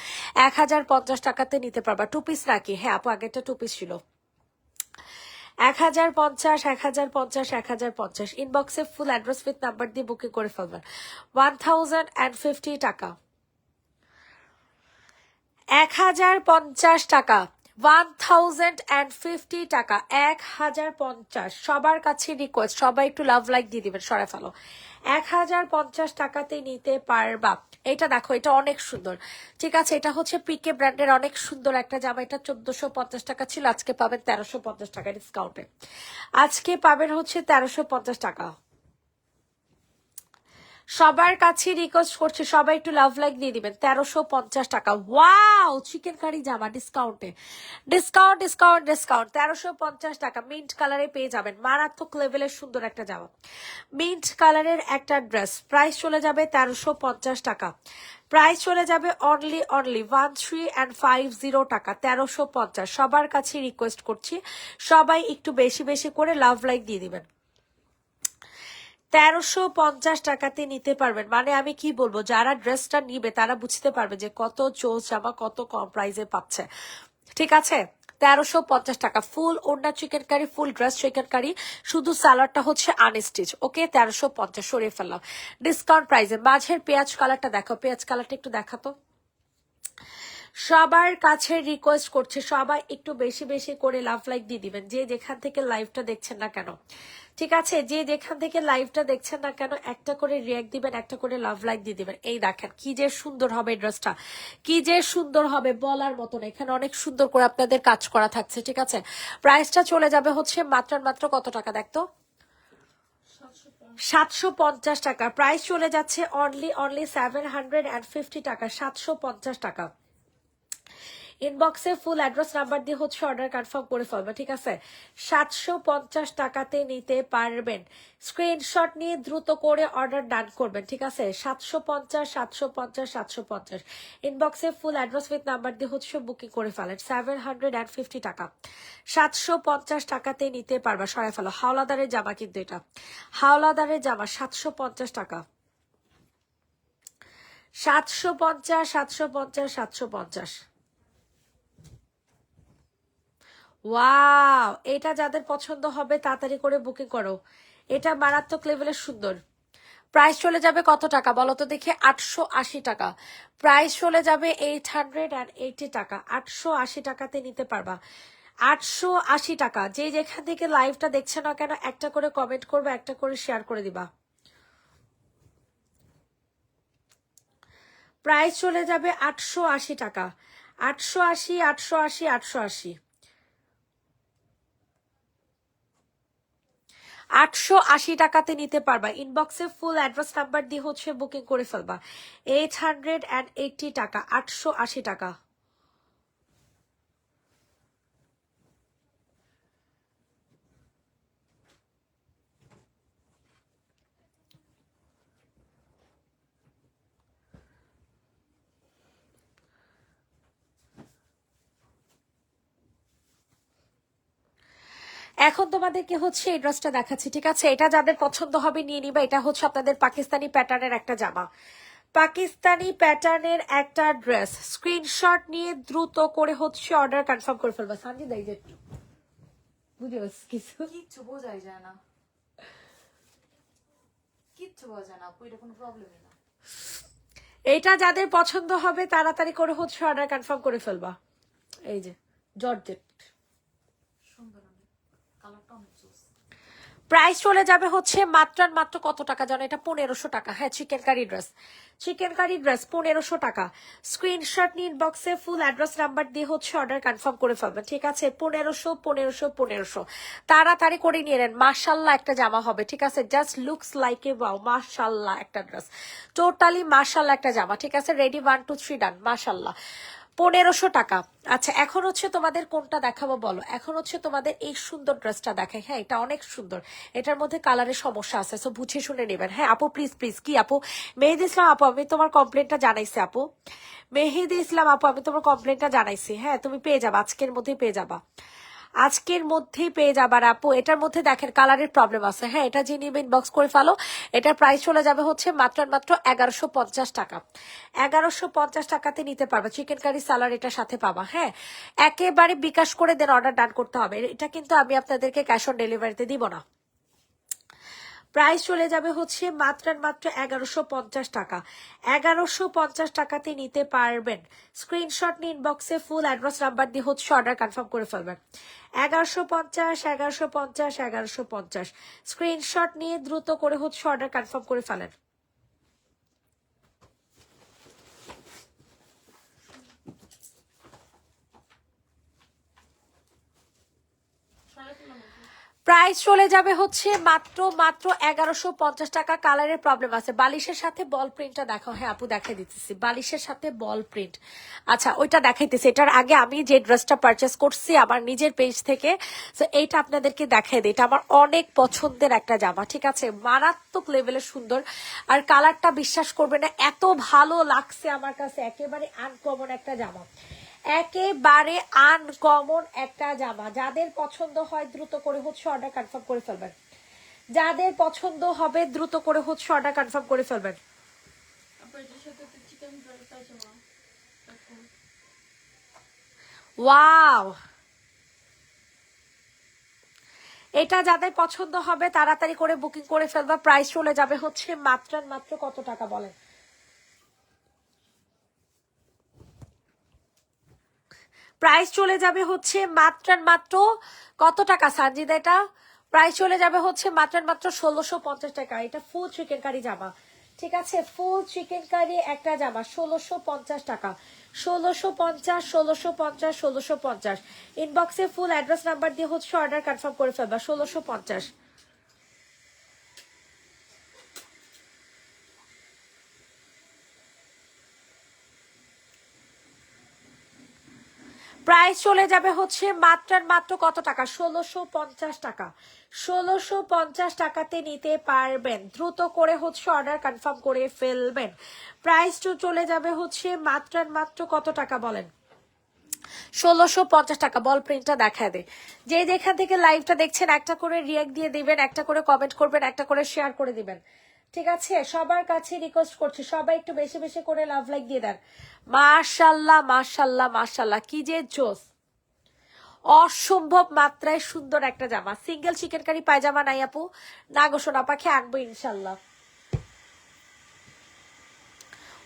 1050 টাকাতে নিতে পারবা। টু পিস নাকি? হ্যাঁ আপু আগেরটা টু পিস ছিল। 1050, 1050, 1050। ইনবক্সে ফুল অ্যাড্রেস উইথ নাম্বার দিয়ে বুকিং করে ফেলবেন। 1050 টাকা। 1050 টাকা। 1050 টাকা। 1050। সবার কাছে রিকোয়েস্ট সবাই একটু লাভ লাইক দিয়ে দিবেন, সরাই ফেলো। 1050 টাকাতে নিতে পারবা। এটা দেখো এটা অনেক সুন্দর। ঠিক আছে, এটা হচ্ছে পিকে ব্র্যান্ডের অনেক সুন্দর একটা জামা। এটা 1450 টাকা ছিল, আজকে পাবেন 1350 টাকা ডিসকাউন্টে। আজকে পাবেন হচ্ছে 1350 টাকা। সবার কাছে রিকোয়েস্ট করছে সবাই একটু লাভ লাইক দিয়ে দিবেন। 1350 টাকা। ওয়াও, চিকেন কারি জামা ডিসকাউন্টে। Discount discount discount. 1350 টাকা। মিন্ট কালারে পেয়ে যাবেন, মারাত্মক লেভেলের সুন্দর একটা জামা, মিন্ট কালারের একটা ড্রেস। প্রাইস চলে যাবে 1350 টাকা। প্রাইস চলে যাবে অনলি 1350 টাকা। 1350। সবার কাছে রিকোয়েস্ট করছি সবাই একটু বেশি বেশি করে লাভ লাইক দিয়ে দিবেন। 1350 টাকাতে নিতে পারবেন। মানে আমি কি বলবো, যারা ড্রেসটা নিবে তারা বুঝতে পারবে যে কত চোজ জামা কত কম প্রাইসে পাচ্ছে। ঠিক আছে, 1350 টাকা। ফুল ওড়না chikankari, full dress chikankari, শুধু সালোয়ারটা হচ্ছে আনস্টিচ। ওকে, 1350 সরিয়ে ফেললাম ডিসকাউন্ট প্রাইসে। মাঝের পেঁয়াজ কালারটা দেখো, পেঁয়াজ কালারটা একটু দেখাতো। সবার কাছে রিকোয়েস্ট করছে সবাই একটু বেশি বেশি করে লাভ লাইক দিয়ে দিবেন, যে যেখান থেকে লাইভটা দেখছেন না কেন। ঠিক আছে, যে যেখান থেকে লাইভটা দেখছেন না কেন একটা করে রিয়াক্ট দিবেন, একটা করে লাভ লাইক দিয়ে দিবেন। এই দেখেন কি যে সুন্দর হবে ড্রেসটা, কি যে সুন্দর হবে বলার মতন। এখানে অনেক সুন্দর করে আপনাদের কাজ করা থাকছে। ঠিক আছে, প্রাইসটা চলে যাবে হচ্ছে মাত্র কত টাকা দেখতো, 750 টাকা। প্রাইস চলে যাচ্ছে অনলি 750 টাকা। 750 টাকা। ইনবক্সে ফুল অ্যাড্রেস নাম্বার দিয়ে হচ্ছে অর্ডার কনফার্ম করে ফেলবে। ঠিক আছে, 750 টাকাতে নিতে পারবেন। স্ক্রিনশট নিয়ে দ্রুত করে অর্ডার ডান করবেন। ঠিক আছে, 750, 750, 750। ইনবক্সে ফুল অ্যাড্রেস উইথ নাম্বার দিয়ে হচ্ছে বুকিং করে ফেলেন। 750 টাকা। 750 টাকাতে নিতে পারবা, সরাই ফেলো। হাওলাদারের জামা কিন্তু এটা, হাওলাদারের জামা। 750 টাকা। 750, 750, 750। ওয়াও, এটা যাদের পছন্দ হবে তাড়াতাড়ি করে বুকিং করো। এটা মারাত্মক লেভেলের সুন্দর। প্রাইস চলে যাবে কত টাকা বলো তো দেখে? 880 টাকা। প্রাইস চলে যাবে 880 টাকা। 880 টাকাতে নিতে পারবা। 880 টাকা। যে যেখান থেকে লাইভটা দেখছে না কেন একটা করে কমেন্ট করবে, একটা করে শেয়ার করে দিবা। প্রাইস চলে যাবে 880 টাকা। 880, 880, 880। 880 টাকাতে নিতে পারবা। ইনবক্সে ফুল অ্যাড্রেস নাম্বার দিয়ে হচ্ছে বুকিং করে ফেলবা। 880 টাকা। 880 টাকা। এখন তোমাদেরকে হচ্ছে এই ড্রেসটা দেখাচ্ছি, ঠিক আছে? এটা যাদের পছন্দ হবে নিয়ে নিবা। এটা হচ্ছে আপনাদের পাকিস্তানি প্যাটার্নের একটা জামা, পাকিস্তানি প্যাটার্নের একটা ড্রেস। স্ক্রিনশট নিয়ে দ্রুত করে হচ্ছে অর্ডার কনফার্ম করে ফেলবা। সানজি দাই যে বুঝে কিছু কিচ্ছু বোঝাই যায় না, কিচ্ছু বোঝা যায় না আপু, এটা কোনো প্রবলেমই না। এটা যাদের পছন্দ হবে তাড়াতাড়ি করে হচ্ছে অর্ডার কনফার্ম করে ফেলবা। এই যে জর্জেট, সুন্দর, অনেক কালারটা অনেক জোস। প্রাইস চলে যাবে হচ্ছে মাত্র মাত্র কত টাকা জানো? এটা 1500 টাকা। হ্যাঁ, chikankari dress, chikankari dress 1500 টাকা। স্ক্রিনশট নিয়ে ইনবক্সে ফুল অ্যাড্রেস নাম্বার দিয়ে হচ্ছে অর্ডার কনফার্ম করে ফেলবেন, ঠিক আছে? 1500 তাড়াতাড়ি করে নিয়ে নেন। মাশাল্লাহ একটা জামা হবে, ঠিক আছে? Just looks like a wow, মাশাল্লাহ একটা ড্রেস, টোটালি মাশাল্লাহ একটা জামা, ঠিক আছে? রেডি, 1 2 3 ডান। মাশাল্লাহ 1500 টাকা। আচ্ছা, এখন হচ্ছে তোমাদের কোনটা দেখাবো বলো? এখন হচ্ছে তোমাদের এই সুন্দর ড্রেসটা দেখাই। হ্যাঁ, এটা অনেক সুন্দর, এটার মধ্যে কালারের সমস্যা আছে, সো বুঝে শুনে নেবেন। হ্যাঁ আপু, প্লিজ প্লিজ। কি আপু? মেহেদি ইসলাম আপু, আমি তোমার কমপ্লেনটা জানাইছি আপু। মেহেদি ইসলাম আপু, আমি তোমার কমপ্লেনটা জানাইছি। হ্যাঁ, তুমি পেয়ে যাবা, আজকের মধ্যেই পেয়ে যাবা, আজকের মধ্যেই পেয়ে যাবার আপু। এটার মধ্যে দেখেন কালারের প্রবলেম আছে। হ্যাঁ, এটা যে নিবে ইনবক্স করে ফেলো। এটার প্রাইস চলে যাবে হচ্ছে মাত্র 1150 টাকা। 1150 টাকাতে নিতে পারবে। চিকেন কারি সালাড এটার সাথে পাবা। হ্যাঁ, একেবারে বিকাশ করে দেন, অর্ডার ডান করতে হবে। এটা কিন্তু আমি আপনাদেরকে ক্যাশ অন ডেলিভারিতে দিব না। প্রাইস চলে যাবে হচ্ছে মাত্র 1150 টাকা। 1150 টাকাতে নিতে পারবেন। স্ক্রিনশট নিয়ে ইনবক্সে ফুল অ্যাড্রেস নাম্বার দিয়ে হচ্ছে অর্ডার কনফার্ম করে ফেলবেন। 1150 স্ক্রিনশট নিয়ে দ্রুত করে হচ্ছে অর্ডার কনফার্ম করে ফেলেন। প্রাইস চলে যাবে হচ্ছে মাত্র 1150 টাকা। কালারের প্রবলেম আছে। বালিশের সাথে বল প্রিন্টটা দেখো। হ্যাঁ আপু, দেখাই দিতেছি, বালিশের সাথে বল প্রিন্ট। আচ্ছা, ওইটা দেখাইতেছি। এটার আগে আমি যে ড্রেসটা পারচেস করছি আমার নিজের পেজ থেকে, তো এইটা আপনাদেরকে দেখাই দিই। এটা আমার অনেক পছন্দের একটা জামা, ঠিক আছে? মারাত্মক লেভেলের সুন্দর, আর কালারটা বিশ্বাস করবে না, এত ভালো লাগছে আমার কাছে। একেবারে আনকমন একটা জামা, একেবারে আনকমন একটা জামা। যাদের পছন্দ হয় দ্রুত করে হচ্ছে অর্ডার কনফার্ম করে ফেলবেন। যাদের পছন্দ হবে দ্রুত করে হচ্ছে অর্ডার কনফার্ম করে ফেলবেন। ওয়াও, এটা যাদের পছন্দ হবে তাড়াতাড়ি করে বুকিং করে ফেলবা। প্রাইস চলে যাবে হচ্ছে মাত্র কত টাকা বলেন? প্রাইস চলে যাবে হচ্ছে মাত্র কত টাকা সানজিদা? এটা প্রাইস চলে যাবে হচ্ছে মাত্র 1650 টাকা। এটা ফুল চিকেন কারি জামা, ঠিক আছে? ফুল চিকেন কারি একটা জামা 1650 টাকা। 1650 ইনবক্সে ফুল অ্যাড্রেস নাম্বার দিয়ে হচ্ছে অর্ডার কনফার্ম করে ফেলবা। 1650। প্রাইস চলে যাবে হচ্ছে মাত্র কত টাকা? 1650 টাকা। 1650 টাকাতে নিতে পারবেন। দ্রুত করে হচ্ছে অর্ডার কনফার্ম করে ফেলবেন। প্রাইস চলে যাবে হচ্ছে মাত্র কত টাকা বলেন? 1650 টাকা। বল প্রিন্টটা দেখা দে। যে যেখান থেকে লাইভটা দেখছেন একটা করে রিয়াক্ট দিয়ে দিবেন, একটা করে কমেন্ট করবেন, একটা করে শেয়ার করে দিবেন, ঠিক আছে? সবার কাছে রিকোয়েস্ট করছি, সবাই একটু বেশি বেশি করে লাভ লাইক দিয়ে দেন। মাশাল্লাহ মাশাল্লাহ মাশাল্লাহ, কি যে জোস! অসম্ভব মাত্রায় সুন্দর একটা জামা। সিঙ্গেল চিকেন কারি পায়জামা নাই আপু? না গো সোনা পাখি, আনবো ইনশাল্লাহ।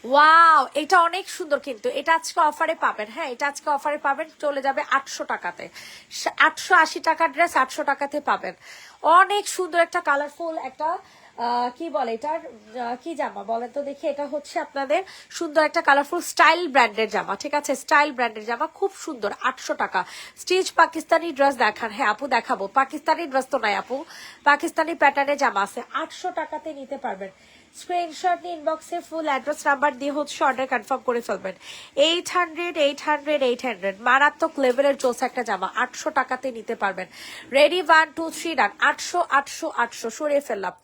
ওয়াও, এটা অনেক সুন্দর, কিন্তু এটা আজকে অফারে পাবেন। হ্যাঁ, এটা আজকে অফারে পাবেন, চলে যাবে 800 টাকাতে। 880 টাকার ড্রেস 800 টাকাতে পাবেন। অনেক সুন্দর একটা কালারফুল একটা কি বলে এটার, কি জামা বলেন তো দেখি? এটা হচ্ছে আপনাদের সুন্দর একটা কালারফুল স্টাইল ব্র্যান্ডের জামা, ঠিক আছে? স্টাইল ব্র্যান্ডের জামা, খুব সুন্দর। 800 টাকা। স্টিচ পাকিস্তানি ড্রেস দেখান। হ্যাঁ আপু, দেখাবো। পাকিস্তানি ড্রেস তো নাই আপু, পাকিস্তানি প্যাটার্নের জামা আছে। 800 টাকাতে নিতে পারবেন। স্ক্রিনশট ইনবক্সে ফুল অ্যাড্রেস নাম্বার দিয়ে হচ্ছে অর্ডার কনফার্ম করে ফেলবেন। 800 মারাত্মক লেভেলের জোস একটা জামা 800 টাকাতে নিতে পারবেন। রেডি, 1 2 3 ডান। 800 সরিয়ে ফেললাম।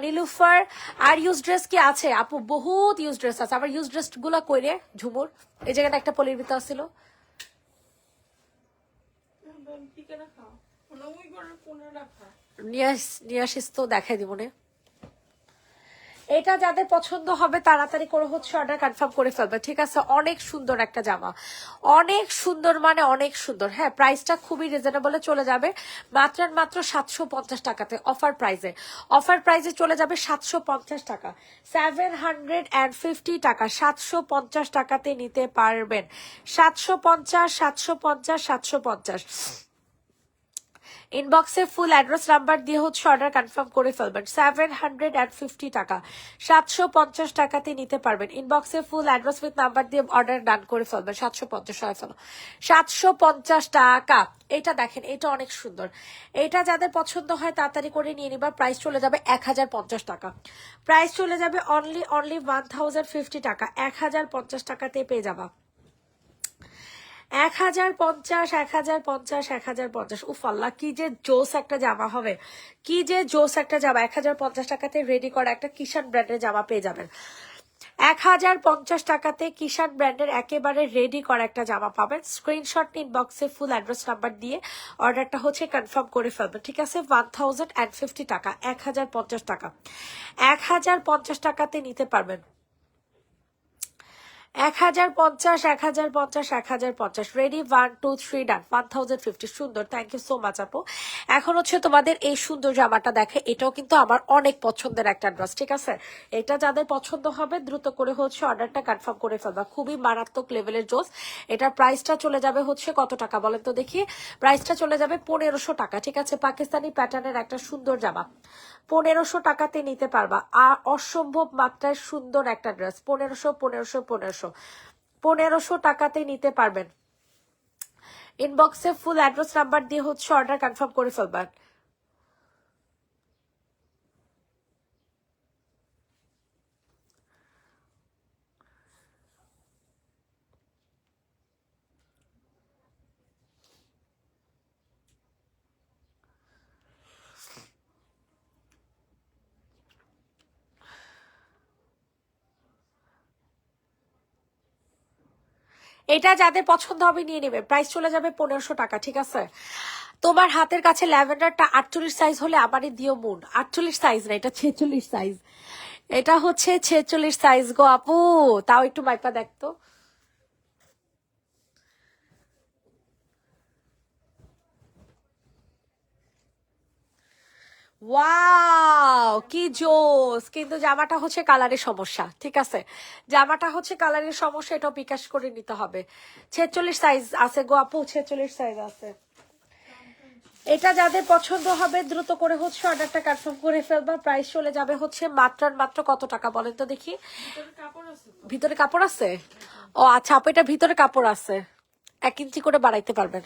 নীলুফার, আর ইউজ ড্রেস কি আছে আপু? বহুত ইউজ ড্রেস আছে। আবার ইউজ ড্রেস গুলা কইরে ঝুমুর এই জায়গাটা একটা পলির ভিতর ছিল। মানে ওই করে কোনে রাখা। নিয়ে আসিস তো দেখাই দিব নে। এটা যাদের পছন্দ হবে তাড়াতাড়ি করে হচ্ছে অর্ডার কনফার্ম করে ফেলবে, ঠিক আছে? অনেক সুন্দর একটা জামা, অনেক সুন্দর, মানে অনেক সুন্দর। হ্যাঁ, প্রাইসটা খুবই রিজনেবলে চলে যাবে, মাত্র মাত্র 750 টাকাতে। অফার প্রাইজে চলে যাবে 750 টাকা, 750 টাকা, 750 টাকাতে নিতে পারবেন। 750, 750, 750। ইনবক্সে ফুল অ্যাড্রেস নাম্বার দিয়ে হচ্ছে অর্ডার কনফার্ম করে ফেলবেন। 750 টাকা, 750 টাকাতে নিতে পারবেন। ইনবক্সে ফুল অ্যাড্রেস উইথ নাম্বার দিয়ে অর্ডার ডান করে ফেলবেন। 750 হয় ফেলো, 750 টাকা। এটা দেখেন, এটা অনেক সুন্দর। এটা যাদের পছন্দ হয় তাড়াতাড়ি করে নিয়ে নিবা। প্রাইস চলে যাবে 1050 টাকা, প্রাইস চলে যাবে অনলি 1050 টাকা, 1050 টাকাতে পেয়ে যাবা। 1050, 1050, 1050। উফ আল্লাহ, কি যে জোস একটা জামা হবে, কি যে জোস একটা জামা। 1050 টাকাতে রেডি করা একটা কিষান ব্র্যান্ডের জামা পেয়ে যাবেন। 1050 টাকাতে কিষান ব্র্যান্ডের একেবারে রেডি করা একটা জামা পাবেন। স্ক্রিনশট ইনবক্সে ফুল অ্যাড্রেস নাম্বার দিয়ে অর্ডারটা হচ্ছে কনফার্ম করে ফেলবেন, ঠিক আছে? 1050 টাকা, 1050 টাকা, 1050 টাকাতে নিতে পারবেন। 1050, 1050, 1050 রেডি। 1 2 3 ডান। 1050 সুন্দর, থ্যাংক ইউ সো মাচ আপু। এখন হচ্ছে তোমাদের এই সুন্দর জামাটা দেখে, এটাও কিন্তু আমার অনেক পছন্দের একটা ড্রেস, ঠিক আছে? এটা যাদের পছন্দ হবে দ্রুত করে হচ্ছে অর্ডারটা কনফার্ম করে ফেলবা, খুবই মারাত্মক লেভেলের জোস। এটার প্রাইসটা চলে যাবে হচ্ছে কত টাকা বলেন তো দেখি? প্রাইসটা চলে যাবে 1500 টাকা, ঠিক আছে? পাকিস্তানি প্যাটার্নের একটা সুন্দর জামা, 1500 টাকাতে নিতে পারবা। আর অসম্ভব মাত্রায় সুন্দর একটা ড্রেস, 1500 টাকাতে নিতে পারবেন। ইনবক্সে ফুল অ্যাড্রেস নাম্বার দিয়ে হচ্ছে অর্ডার কনফার্ম করে ফেলবেন। এটা যাদের পছন্দ হবে নিয়ে নেবে, প্রাইস চলে যাবে 1500 টাকা, ঠিক আছে? তোমার হাতের কাছে ল্যাভেন্ডারটা 48 সাইজ হলে আমারই দিও মুন। 48 সাইজ না, এটা 46 সাইজ, এটা হচ্ছে 46 সাইজ গো আপু। তাও একটু মাইপা দেখতো। ওয়াও, কি জোস! কিন্তু জামাটা হচ্ছে কালারের সমস্যা, ঠিক আছে? জামাটা হচ্ছে কালারের সমস্যা, এটাও বিকাশ করে নিতে হবে। 46 সাইজ আছে গো আপু, 46 সাইজ আছে। এটা যাদের পছন্দ হবে দ্রুত করে হচ্ছে অর্ডারটা কনফার্ম করে ফেলবা। প্রাইস চলে যাবে হচ্ছে মাত্র কত টাকা বলেন তো দেখি? ভিতরে কাপড় আছে? ও আচ্ছা আপু, এটা ভিতরে কাপড় আছে, 1 ইঞ্চি করে বাড়াইতে পারবেন।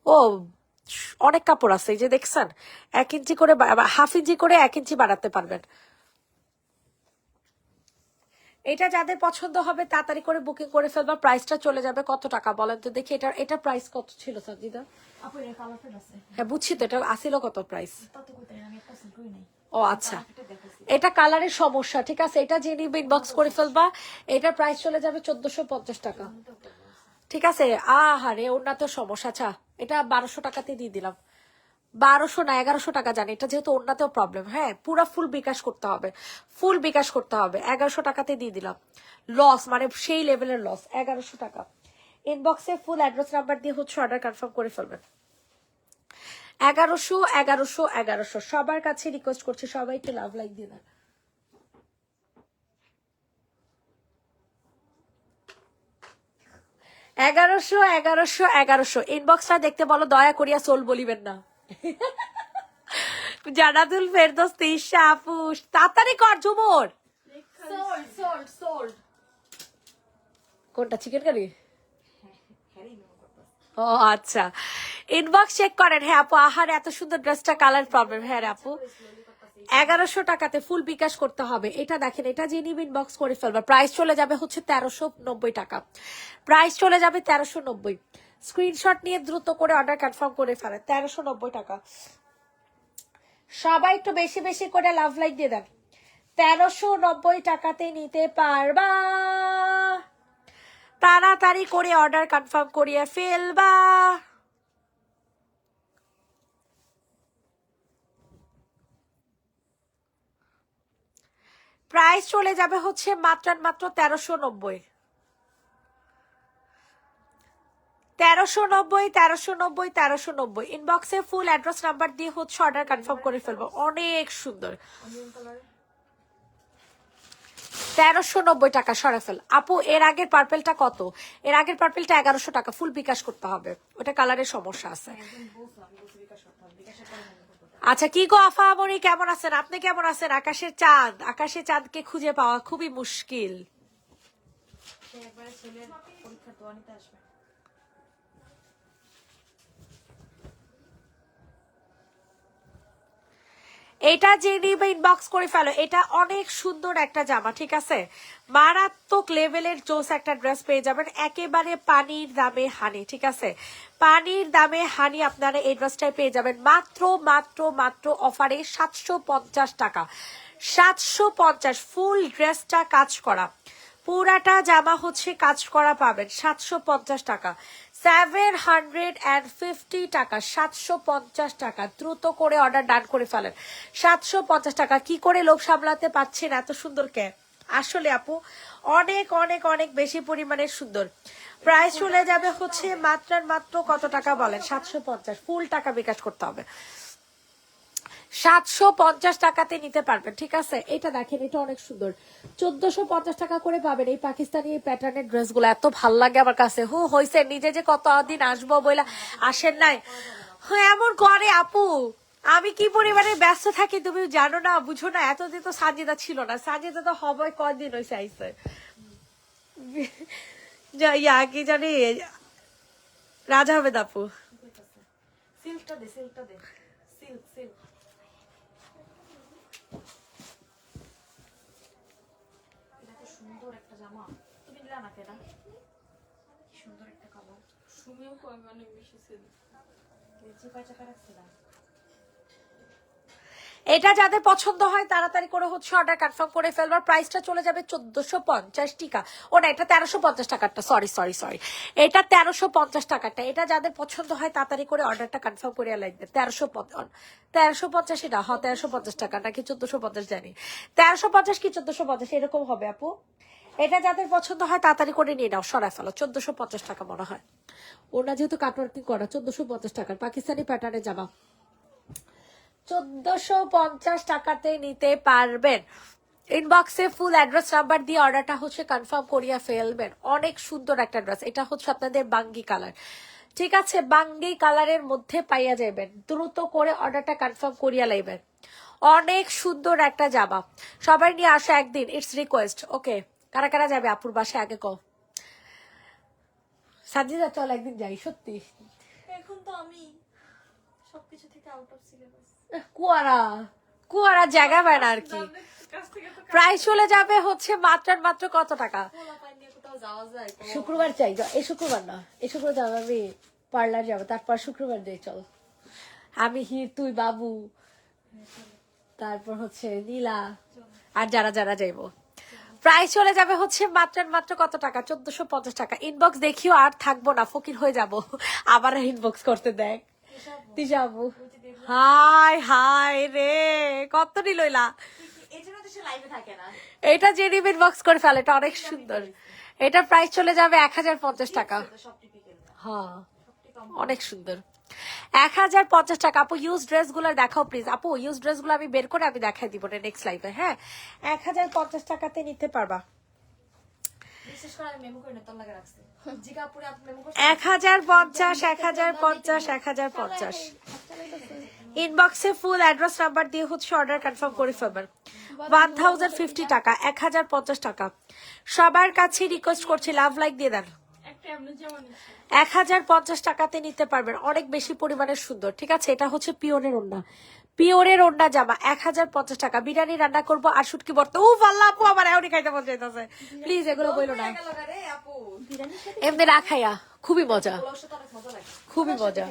ও, অনেক কাপড় আছে, এই যে দেখছেন, 1 ইঞ্চি করে, 1/2 ইঞ্চি করে 1 ইঞ্চি বাড়াতে পারবেন। এটা যাদের পছন্দ হবে তাড়াতাড়ি করে বুকিং করে ফেলবা। প্রাইসটা চলে যাবে কত টাকা বলেন তো দেখি? এটা প্রাইস কত ছিল সঞ্জিদা? আপু এর কালারটা আছে, হ্যাঁ বুঝছি তো, এটা আসিল কত প্রাইস? তত কইতে আমি পছন্দ করি নাই। ও আচ্ছা, এটা কালারের সমস্যা, ঠিক আছে? এটা যে নিবে ইনবক্স করে ফেলবা। এটার প্রাইস চলে যাবে 1450 টাকা, ঠিক আছে? আহারে, ওর না তো সমস্যা। আচ্ছা, এটা 1200 টাকাতে দিয়ে দিলাম। 1200 না, 1100 টাকা জানি, এটা যেহেতু ওনাতেও প্রবলেম। হ্যাঁ, পুরা ফুল বিকাশ করতে হবে, ফুল বিকাশ করতে হবে। 1100 টাকাতে দিয়ে দিলাম। লস, মানে সেই লেভেলের লস। 1100 টাকা। ইনবক্সে ফুল অ্যাড্রেস নাম্বার দিয়ে হচ্ছে অর্ডার কনফার্ম করে ফেলবেন। 1100, 1100, 1100। সবার কাছে রিকোয়েস্ট করছি, সবাই একটু লাভ লাইক দিয়ে দেন। 1100, 1100, 1100। ইনবক্সটা দেখতে বলো, দয়া করিয়া সোল বলিবেন না। জানাতুল ফেরদৌস, তিশা আপু, তাড়াতাড়ি কর ঝুমুর। Sold sold sold. কোনটা, চিকেন কারি? ও আচ্ছা, ইনবক্স চেক করেন। হ্যাঁ আপু, আহার এত সুন্দর ড্রেসটা, কালার প্রবলেম। হ্যাঁ রে আপু, 1100 টাকাতে ফুল বিকাশ করতে হবে। এটা দেখেন, এটা যে নিবে ইনবক্স করে ফেলবে। প্রাইস চলে যাবে হচ্ছে 1390 টাকা, প্রাইস চলে যাবে 1390। স্ক্রিনশট নিয়ে দ্রুত করে অর্ডার কনফার্ম করে ফেলে। 1390 টাকা। সবাই একটু বেশি বেশি করে লাভ লাইক দিয়ে দেন। 1390 টাকাতে নিতে পারবা, তাড়াতাড়ি করে অর্ডার কনফার্ম করিয়ে ফেলবা। প্রাইস চলে যাবে হচ্ছে মাত্র 1390, 1390 ইনবক্সে ফুল অ্যাড্রেস নাম্বার দিয়ে হচ্ছে অর্ডার কনফার্ম করে ফেলবো। অনেক সুন্দর, 1390 টাকা সরাফেল আপু। এর আগের পার্পেলটা কত? এর আগের পার্পেলটা 1100 টাকা, ফুল বিকাশ করতে হবে, ওটা কালারের সমস্যা আছে। আচ্ছা কি গো আফা আমরি কেমন আছেন? আপনি কেমন আছেন? আকাশের চাঁদকে খুঁজে পাওয়া খুবই মুশকিল। এটা যে নিবে ইনবক্স করে ফেলো, এটা অনেক সুন্দর একটা জামা, ঠিক আছে? মারাত্মক লেভেলের জোস একটা ড্রেস পেয়ে যাবেন, একেবারে পানির দামে হানি, ঠিক আছে? পানির দামে হানি আপনারা এই ড্রেসটাই পেয়ে যাবেন মাত্র অফারে 750 টাকা। 750 ফুল ড্রেসটা কাজ করা, পুরাটা জামা হচ্ছে কাজ করা পাবেন 750 টাকা। 750 টাকা, 750 টাকা। দ্রুত করে অর্ডার ডান করে ফেলেন। 750 টাকা। কি করে লোভ সামলাতে পারছেন এত সুন্দর কে? আসলে আপু অনেক অনেক অনেক বেশি পরিমাণে সুন্দর। প্রাইস চলে যাবে হচ্ছে মাত্র কত টাকা বলেন? 750। ফুল টাকা বিকাশ করতে হবে। 750 টাকাতে নিতে পারবেন, ঠিক আছে? এটা দেখেন, এটা অনেক সুন্দর। 1450 টাকা করে পাবেন এই পাকিস্তানি প্যাটার্নের ড্রেসগুলো। এত ভাল লাগে আমার কাছে। হইছে নিজে যে কতদিন আসবো বইলা আসেন নাই। এমন করে আপু, আমি কি পরিমাণে ব্যস্ত থাকি তুমি জানো না, বুঝো না? এতদিন তো সাজিদা ছিল না, সাজিদা তো হবে কয়দিন হয়েছে আইসে। কি জানি রাজা হবে আপু। সিল্কটা দে, সিল্কটা দে, সিল্ক সিল্ক। সুন্দর একটা জামা তুমি নিলা না কেনা? কি সুন্দর একটা কালার। সুমিও কয় মানে বেশি সেল চিপা চাপা রাখছিলাম। এটা যাদের পছন্দ হয় তাড়াতাড়ি করে হচ্ছে অর্ডার কনফার্ম করে ফেলবার। প্রাইসটা চলে যাবে 1450 টাকা। ও না, এটা 1350 টাকাটা, সরি, এটা 1350 টাকাটা। এটা যাদের পছন্দ হয় তাড়াতাড়ি করে অর্ডারটা কনফার্ম করে লাগবে। 1350 এটা, হ্যাঁ 1350 টাকা নাকি 1450 জানি। 1350 কি 1450 এরকম হবে আপু। এটা যাদের পছন্দ হয় তাড়াতাড়ি করে নিয়ে নাও, সরাই ফেলো। 1450 টাকা মনে হয়। ওনা যেহেতু কাটওয়ার্কিং করা, 1450 টাকার পাকিস্তানি প্যাটার্নে জামা 1450 টাকাতে নিতে পারবেন। ইনবক্সে ফুল অ্যাড্রেস নাম্বার দিয়ে অর্ডারটা হচ্ছে কনফার্ম করিয়া ফেলবেন। অনেক সুন্দর একটা ড্রেস। এটা হচ্ছে আপনাদের বাঙ্গি কালার, ঠিক আছে? বাঙ্গি কালারের মধ্যে পাইয়া যাবেন। দ্রুত করে অর্ডারটা কনফার্ম করিয়া লাইবেন। অনেক সুন্দর একটা জামা। সবাই নিয়ে আসো একদিন, ইটস রিকোয়েস্ট। ওকে, কারা কারা যাবে আপুর বাসায় আগে কও। সাজিদা চল একদিন যাই, সত্যি। এখন তো আমি সবকিছু থেকে আউট অফ সিলেবাস। কুয়ারা জায়গা পায় না আর কি। প্রাইস চলে যাবে হচ্ছে মাত্র কত টাকা? শুক্রবার চাই, এই শুক্রবার না, এই শুক্রবার যাবো আমি পার্লার যাবো, তারপর শুক্রবার দিয়ে চল। আমি হির, তুই, বাবু, তারপর হচ্ছে নীলা আর যারা যাইবো। প্রাইস চলে যাবে হচ্ছে মাত্র কত টাকা? 1450 টাকা। ইনবক্স দেখিও আর থাকবো না, ফকির হয়ে যাব। আবার ইনবক্স করতে দেখ তিশাবু। হাই রে, কত নিলইলা। এটা যে রিমিট বক্স করে ফেলে, এটা অনেক সুন্দর। এটা প্রাইস চলে যাবে 1050 টাকা। হ্যাঁ অনেক সুন্দর, 1050 টাকা। আপু ইউজ ড্রেস গুলো দেখাও প্লিজ। আপু ইউজ ড্রেস গুলো আমি বের করে আমি দেখাই দিব না নেক্সট লাইভে। হ্যাঁ 1050 টাকাতে নিতে পারবা। 1050 ইনবক্সে ফুল অ্যাড্রেস নাম্বার দিয়ে হচ্ছে অর্ডার কনফার্ম করে ফেলবেন। 1050 টাকা, 1050 টাকা। সবার কাছে রিকোয়েস্ট করছি লাভ লাইক দিয়ে দেন। 1050 টাকাতে নিতে পারবেন। অনেক বেশি পরিমাণে সুন্দর, ঠিক আছে? এটা হচ্ছে পিওরের ওড়না জামা। 1050 টাকা। বিরিয়ানি রান্না করবো আর শুটকি ভর্তা। ও আল্লাহ আপু আমার এখনই খাইতে মন চাইতেছে, প্লিজ এগুলো বইলো না। এমনি রাখাইয়া খুবই মজা, খুবই মজা।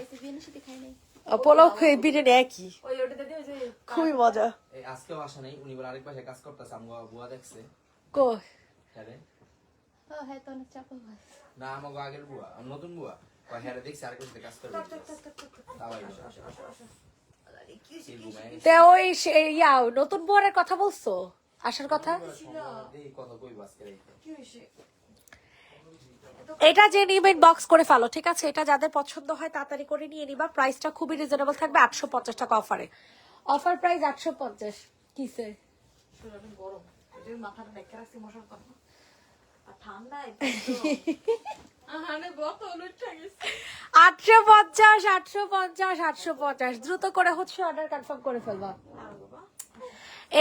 পোলাও খেয়ে বিরিয়ানি একই, খুবই মজা। আজকেও আসা নেই, উনি বলে আরেক বাসায় কাজ করতেছে, আমগো বুয়া দেখছে। কো না আমাগো আগের বুয়া, নতুন বুয়া কয় হ্যাঁ দেখছি আরেক বাসায় কাজ করবে। ওই নতুন বউয়ের কথা বলছো? আসার কথা। এই কথা কই বাস করে কি হয়েছে? এটা যে নিবে বক্স করে ফেলো, ঠিক আছে? এটা যাদের পছন্দ হয় তাড়াতাড়ি করে নিয়ে নিবা। প্রাইসটা খুবই রিজনেবল থাকবে, 850 টাকা অফারে। Offer price 850। কিসে শরীর গরম, এটার মাথাটা দেখে রাখছি মশার কথা। আর ঠান্ডা আহারে বোতল উঠে গেছে। 850 850 850 দ্রুত করে হচ্ছে অর্ডার কনফার্ম করে ফেলবা।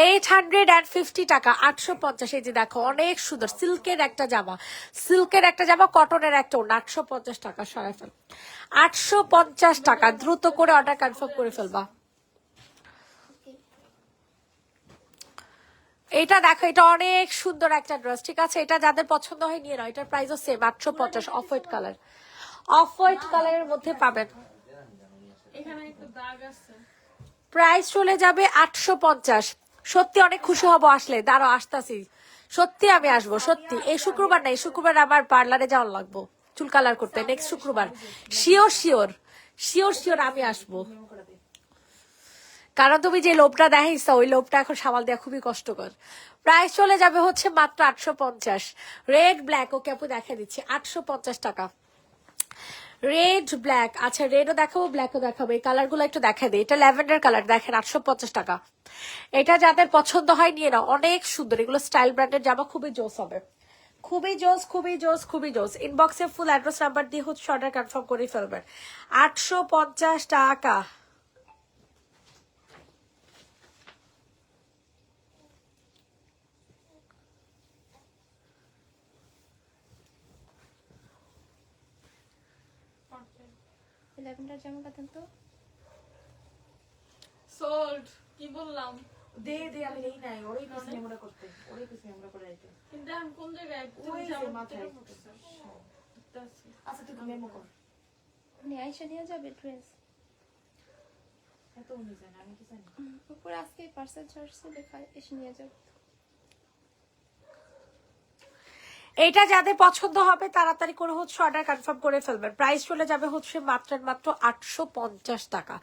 850 টাকা 850। এই যে দেখো অনেক সুন্দর সিল্কের একটা জামা, সিল্কের একটা জামা, কটনের একটা ওড়না, 850 টাকা। সরাই ফেল 850 টাকা, দ্রুত করে অর্ডার কনফার্ম করে ফেলবা। এটা দেখো, এটা অনেক সুন্দর একটা ড্রেস, ঠিক আছে? এটা যাদের পছন্দ হয় নিয়ে নাও। এটার প্রাইসও same 850। Of white colour, off white কালারের মধ্যে পাবেন। এখানে একটু দাগ আছে। প্রাইস চলে যাবে 850। সত্যি অনেক খুশি হব আসলে, দাঁড়াও আসতাছি, সত্যি আমি আসবো, সত্যি। এই শুক্রবার না, এই শুক্রবার আমার পার্লারে যাওয়ার লাগবো চুল কালার করতে, নেক্সট শুক্রবার শিওর শিওর শিওর শিওর আমি আসবো। কারণ তুমি যে লোভটা দেখাইছো ওই লোভটা এখন সামাল দেওয়া খুবই কষ্টকর। প্রাইস চলে যাবে হচ্ছে মাত্র 850। রেড ব্ল্যাক, ওকে আপু দেখা দিচ্ছি 850 টাকা। রেড ব্ল্যাক, আচ্ছা রেডও দেখাবো ব্ল্যাকও দেখাবো, এই কালার গুলো একটু দেখা দিই। এটা ল্যাভেন্ডার কালার, দেখেন 850 টাকা। এটা যাদের পছন্দ হয় নিয়ে নাও, অনেক সুন্দর। এগুলো স্টাইল ব্র্যান্ডের জামা, খুবই জোস হবে, খুবই জোস খুবই জোস খুবই জোস। ইনবক্সে ফুল অ্যাড্রেস নাম্বার দিয়ে হচ্ছে অর্ডার কনফার্ম করে ফেলবেন। 850 টাকা। ল্যাভেন্ডার জামা কাতেন তো সোল্ড কি বললাম? দে দে, আমি নেই নাই, ওরই পিছনে মেমোরা করতে, ওরই পিছনে মেমোরা করে আইতে। কিন্তু আমি কোন জায়গায় ওই যে জামা মাথায়। থেকে পড়ছে। দেখতাছি। আচ্ছা তুই মেমো কর, আপনি আইসা নিয়ে যাবে ড্রেস এত উনি জানে, আমি কি জানি। উপরে আজকে পার্সেল ছাড়ছে, দেখা এসে নিয়ে যাবে। এটা যাদের পছন্দ হবে তাড়াতাড়ি করে হচ্ছে অর্ডার কনফার্ম করে ফেলবেন। প্রাইস চলে যাবে হচ্ছে মাত্র 850 টাকা।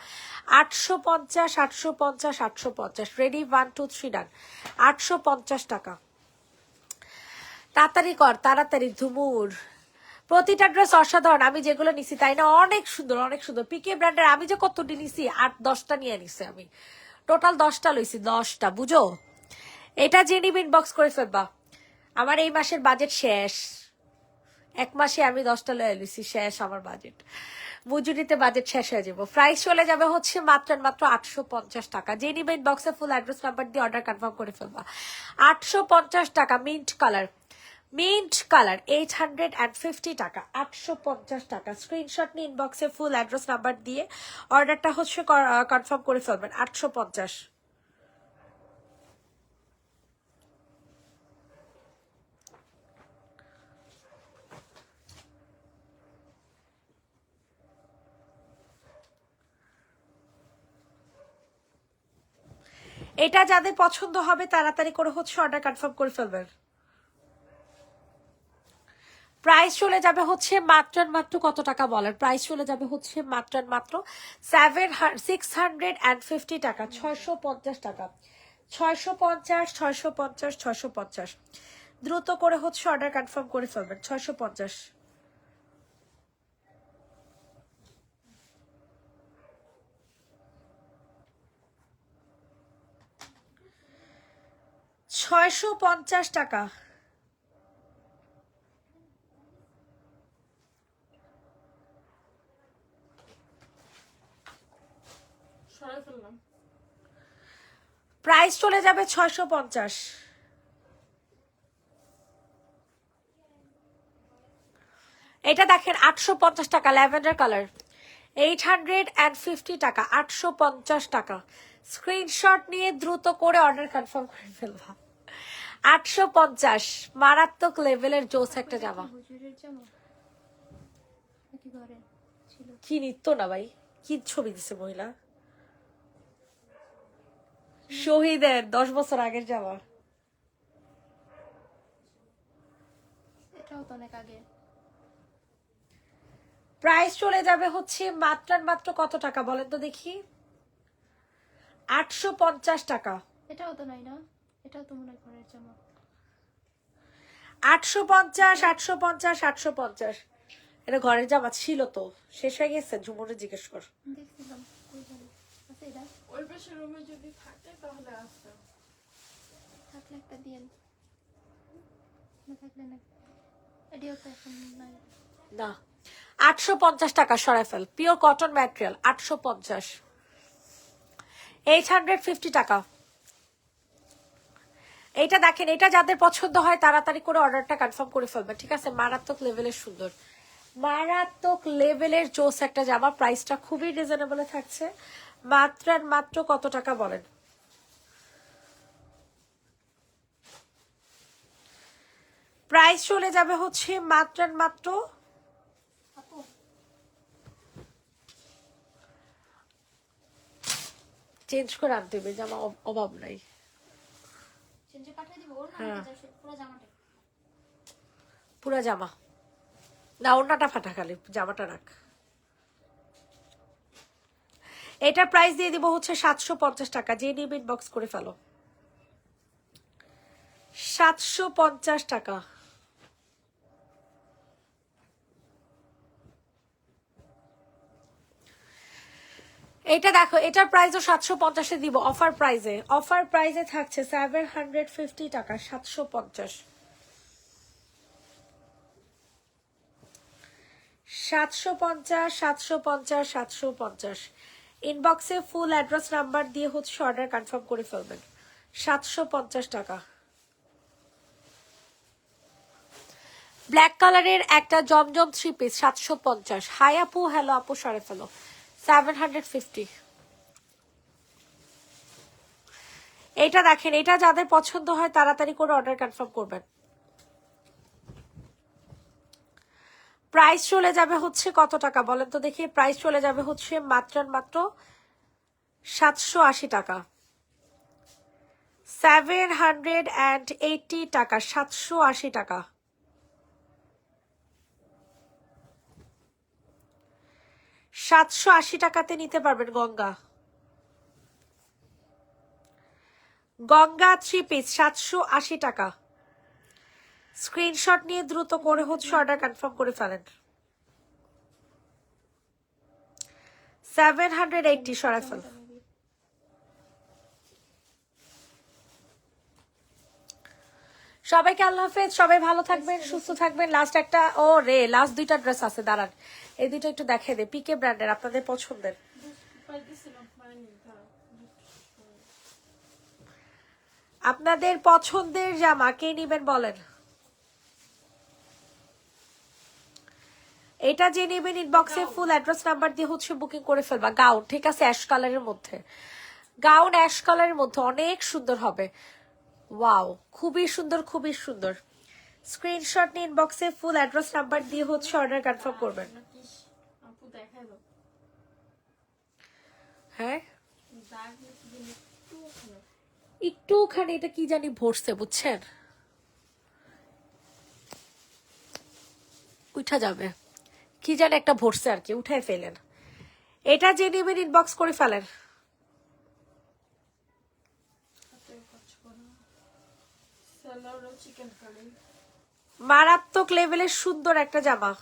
850 850 850। রেডি 1 2 3 ডান। 850 টাকা। তাড়াতাড়ি কর, তাড়াতাড়ি ধুমুর। প্রতিটা ড্রেস অসাধারণ, আমি যেগুলো নিছি তাই না, অনেক সুন্দর অনেক সুন্দর। পিকে ব্র্যান্ডের আমি যে কতটি নিছি, 8-10টা নিয়ে নিছি আমি, টোটাল 10টা লইছি, 10টা বুঝো। এটা যে নিবে ইনবক্স করে ফেলবা। আমার এই মাসের বাজেট শেষ, এক মাসে আমি 10টা লয়ে লিছি, শেষ আমার বাজেট, মজুরিতে বাজেট শেষ হয়ে যাবো। প্রাইস চলে যাবে হচ্ছে মাত্র 850 টাকা। যে নিবে ইনবক্সে ফুল অ্যাড্রেস নাম্বার দিয়ে অর্ডার কনফার্ম করে ফেলবা। 850 টাকা। মিন্ট কালার, মিন্ট কালার 850 টাকা। 850 টাকা। স্ক্রিনশট নিয়ে ইনবক্সে ফুল অ্যাড্রেস নাম্বার দিয়ে অর্ডারটা হচ্ছে কনফার্ম করে ফেলবেন। 850। এটা যাদের পছন্দ হবে তাড়াতাড়ি করে হচ্ছে অর্ডার কনফার্ম করে ফেলবেন। প্রাইস চলে যাবে হচ্ছে মাত্র কত টাকা বলেন? প্রাইস চলে যাবে হচ্ছে মাত্র 650 টাকা। 650 টাকা। 650 650 650। দ্রুত করে হচ্ছে অর্ডার কনফার্ম করে ফেলবেন। 650। $650 টাকা। সরাই ফেললাম। প্রাইস চলে যাবে 650। এটা দেখেন 850 টাকা, ল্যাভেন্ডার কালার, 850 টাকা। 850 টাকা। স্ক্রিনশট নিয়ে দ্রুত করে অর্ডার কনফার্ম করে ফেলবা। 850। মারাত্মক লেভেলের জোস একটা জামা। হুজুরের জামা নাকি ঘরে ছিল? কি নিত্য না ভাই, কি ছবি দিছে মহিলা, শহীদের 10 বছর আগের জামা। এটাও তো অনেক আগে। প্রাইস চলে যাবে হচ্ছে মাত্র কত টাকা বলেন তো দেখি? 850 টাকা। এটাও তো নাই না? এটাও তো মনে হয় ঘরের জামা। 850 850 850। এটা ঘরের জামা ছিল তো, শেষ হয়ে গেছে। ঝুমুরে জিজ্ঞেস কর। দেখছিলাম ওই জামা আছে এটা, ওই পাশে রুমে যদি থাকে তাহলে আসতে। থাকলে একটা দিয়েন, না থাকলে না। এটাও তো এখন নাই। না, 850 টাকা সরাই ফেল। পিওর কটন ম্যাটেরিয়াল 850, 850 টাকা। এইটা দেখেন, এটা যাদের পছন্দ হয় তাড়াতাড়ি করে অর্ডারটা কনফার্ম করে ফেলবে, ঠিক আছে? মারাত্মক লেভেলের সুন্দর, মারাত্মক লেভেলের জোস একটা জামা। প্রাইসটা খুবই রিজনেবল থাকছে, মাত্র আর মাত্র কত টাকা বলেন? প্রাইস চলে যাবে হচ্ছে মাত্র আর মাত্র আপু চেঞ্জ করে আনতে হবে, জামা অভাব নাই। চেঞ্জে পাঠিয়ে দিব ওর না, হ্যাঁ। পুরো জামাটা। পুরা জামা না, ওড়নাটা ফাটা, খালি জামাটা রাখ। এটার প্রাইস দিয়ে দিব হচ্ছে 750 টাকা। যে নিবে ইনবক্স করে ফেলো। 750 টাকা। এটা দেখো, এটার প্রাইসও 750-এ দিব, অফার প্রাইসে। অফার প্রাইসে থাকছে 750 টাকা, 750, 750, 750, 750। ইনবক্সে ফুল অ্যাড্রেস নাম্বার দিয়ে হচ্ছে অর্ডার কনফার্ম করে ফেলবেন। 750 টাকা। ব্ল্যাক কালারের একটা জমজম 3 পিস 750। হাই আপু, হ্যালো আপু, সরে ফেলো। 750। এটা দেখেন, এটা যাদের পছন্দ হয় তাড়াতাড়ি করে অর্ডার কনফার্ম করবেন। প্রাইস চলে যাবে হচ্ছে কত টাকা বলেন তো দেখি? প্রাইস চলে যাবে হচ্ছে মাত্র মাত্র 780 টাকা, 780 টাকা, 780 টাকা। 780 টাকাতে নিতে পারবেন গঙ্গা। গঙ্গা 3 পিস 780 টাকা। স্ক্রিনশট নিয়ে দ্রুত করে হচ্ছে অর্ডার কনফার্ম করে ফেলেন। 780 সরাই ফেল। সবাইকে আল্লাহ হাফেজ, সবাই ভালো থাকবেন, সুস্থ থাকবেন। লাস্ট একটা, ও রে, লাস্ট দুইটা ড্রেস আছে, দাঁড়ান এই দুইটা একটু দেখে দে। পিকে ব্র্যান্ডের, আপনাদের পছন্দের। আপনাদের পছন্দের জামা কে নিবেন বলেন? এটা যে নেবেন ইনবক্সে ফুল অ্যাড্রেস নাম্বার দিয়ে হচ্ছে বুকিং করে ফেলবা। গাউন, ঠিক আছে, অ্যাশ কালারের মধ্যে। গাউন অ্যাশ কালারের মধ্যে অনেক সুন্দর হবে। ওয়াও, খুবই সুন্দর, খুবই সুন্দর। স্ক্রিনশট নিয়ে ইনবক্সে ফুল অ্যাড্রেস নাম্বার দিয়ে হচ্ছে অর্ডার কনফার্ম করবেন। আপু দেখাই দাও। হ্যাঁ, দাগ একটুখানি। একটুখানি এটা কি জানি ভরছে, বুঝছেন? উঠা যাবে, কি জানি একটা ভরছে আর কি, উঠায় ফেলেন। এটা যে নেবেন ইনবক্স করে ফেলেন। চিকেন কারি মারাত্মক লেভেলের সুন্দর একটা জামা।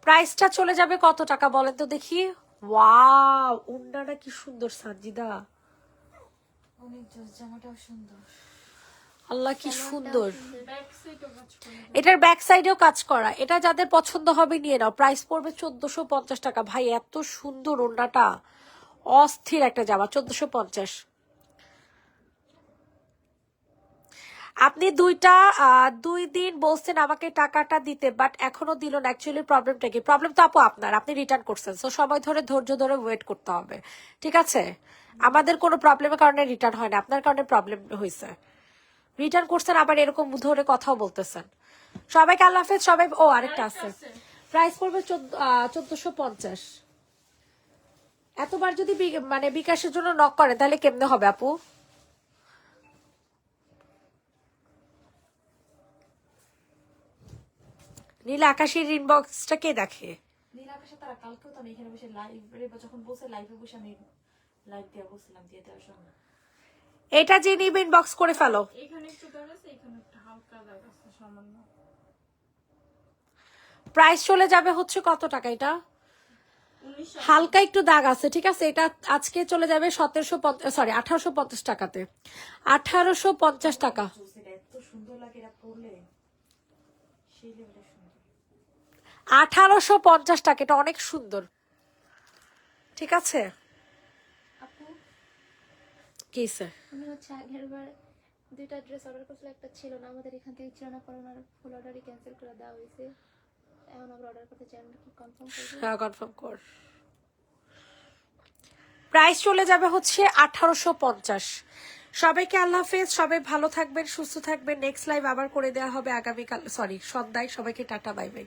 প্রাইসটা চলে যাবে কত টাকা বলেন তো দেখি? ওয়াও, উন্নাটা কি সুন্দর সানজিদা, অনেক জোস, জামাটাও সুন্দর। আল্লাহ কি সুন্দর। ব্যাক সাইডও কাজ করে। এটার ব্যাক সাইডেও কাজ করা। এটা যাদের পছন্দ হবে নিয়ে নাও। প্রাইস পড়বে 1450 টাকা। ভাই এত সুন্দর ওড়নাটা, অস্থির একটা জামা, 1450। আপনি 2 দিন বলছেন আমাকে টাকাটা দিতে, বাট এখনো দিল না। অ্যাকচুয়ালি প্রবলেমটা কি? প্রবলেম তো আপু আপনার, আপনি রিটার্ন করছেন, তো সময় ধরে ধৈর্য ধরে ওয়েট করতে হবে, ঠিক আছে? আমাদের কোনো প্রবলেমের কারণে রিটার্ন হয় না, আপনার কারণে প্রবলেম হয়েছে। রিটার্ন করছেন আবার এরকম ধরে কথাও বলতেছেন। সবাইকে আল্লাহ হাফেজ। সবাই, ও আরেকটা আছে, প্রাইস পড়বে 1450। এতবার যদি মানে বিকাশের জন্য নক করেন তাহলে কেমনে হবে আপু? নীল আকাশের ইনবক্সটা কে দেখে? নীল আকাশে তারা কালকেও তো আমি এখানে বসে লাইভে যখন বসে লাইভে বসে আমি লাইভ দিয়ে বসছিলাম দিয়ে দেওয়ার সময়। এটা যে নিবে ইনবক্স করে ফেলো। এখানে একটু দাগ আছে, এখানে একটা হালকা দাগ আছে সামান্য। প্রাইস চলে যাবে হচ্ছে কত টাকা এটা? 1900 হালকা একটু দাগ আছে, ঠিক আছে। এটা আজকে চলে যাবে 1850 টাকাতে, 1850 টাকা। এটা এত সুন্দর লাগে, এটা পরলে সেই লেভেলের সুন্দর। 1850 টাকা, এটা অনেক সুন্দর, ঠিক আছে। আপু কি স্যার? আমি হচ্ছে আগের বার 2টা ড্রেস অর্ডার করছিল, একটা ছিল না, আমাদের এখান থেকে ছিল না, পরে ওনার ফুল অর্ডারই ক্যান্সেল করে দেওয়া হয়েছে। এখন আমরা অর্ডার করতে চাই, আমরা কি কনফার্ম করবো? হ্যাঁ কনফার্ম কর। প্রাইস চলে যাবে হচ্ছে 1850। সবাইকে আল্লাহ হাফেজ, সবাই ভালো থাকবেন, সুস্থ থাকবেন। নেক্সট লাইভ আবার করে দেওয়া হবে আগামীকাল, সন্ধ্যায়। সবাইকে টাটা, বাই বাই।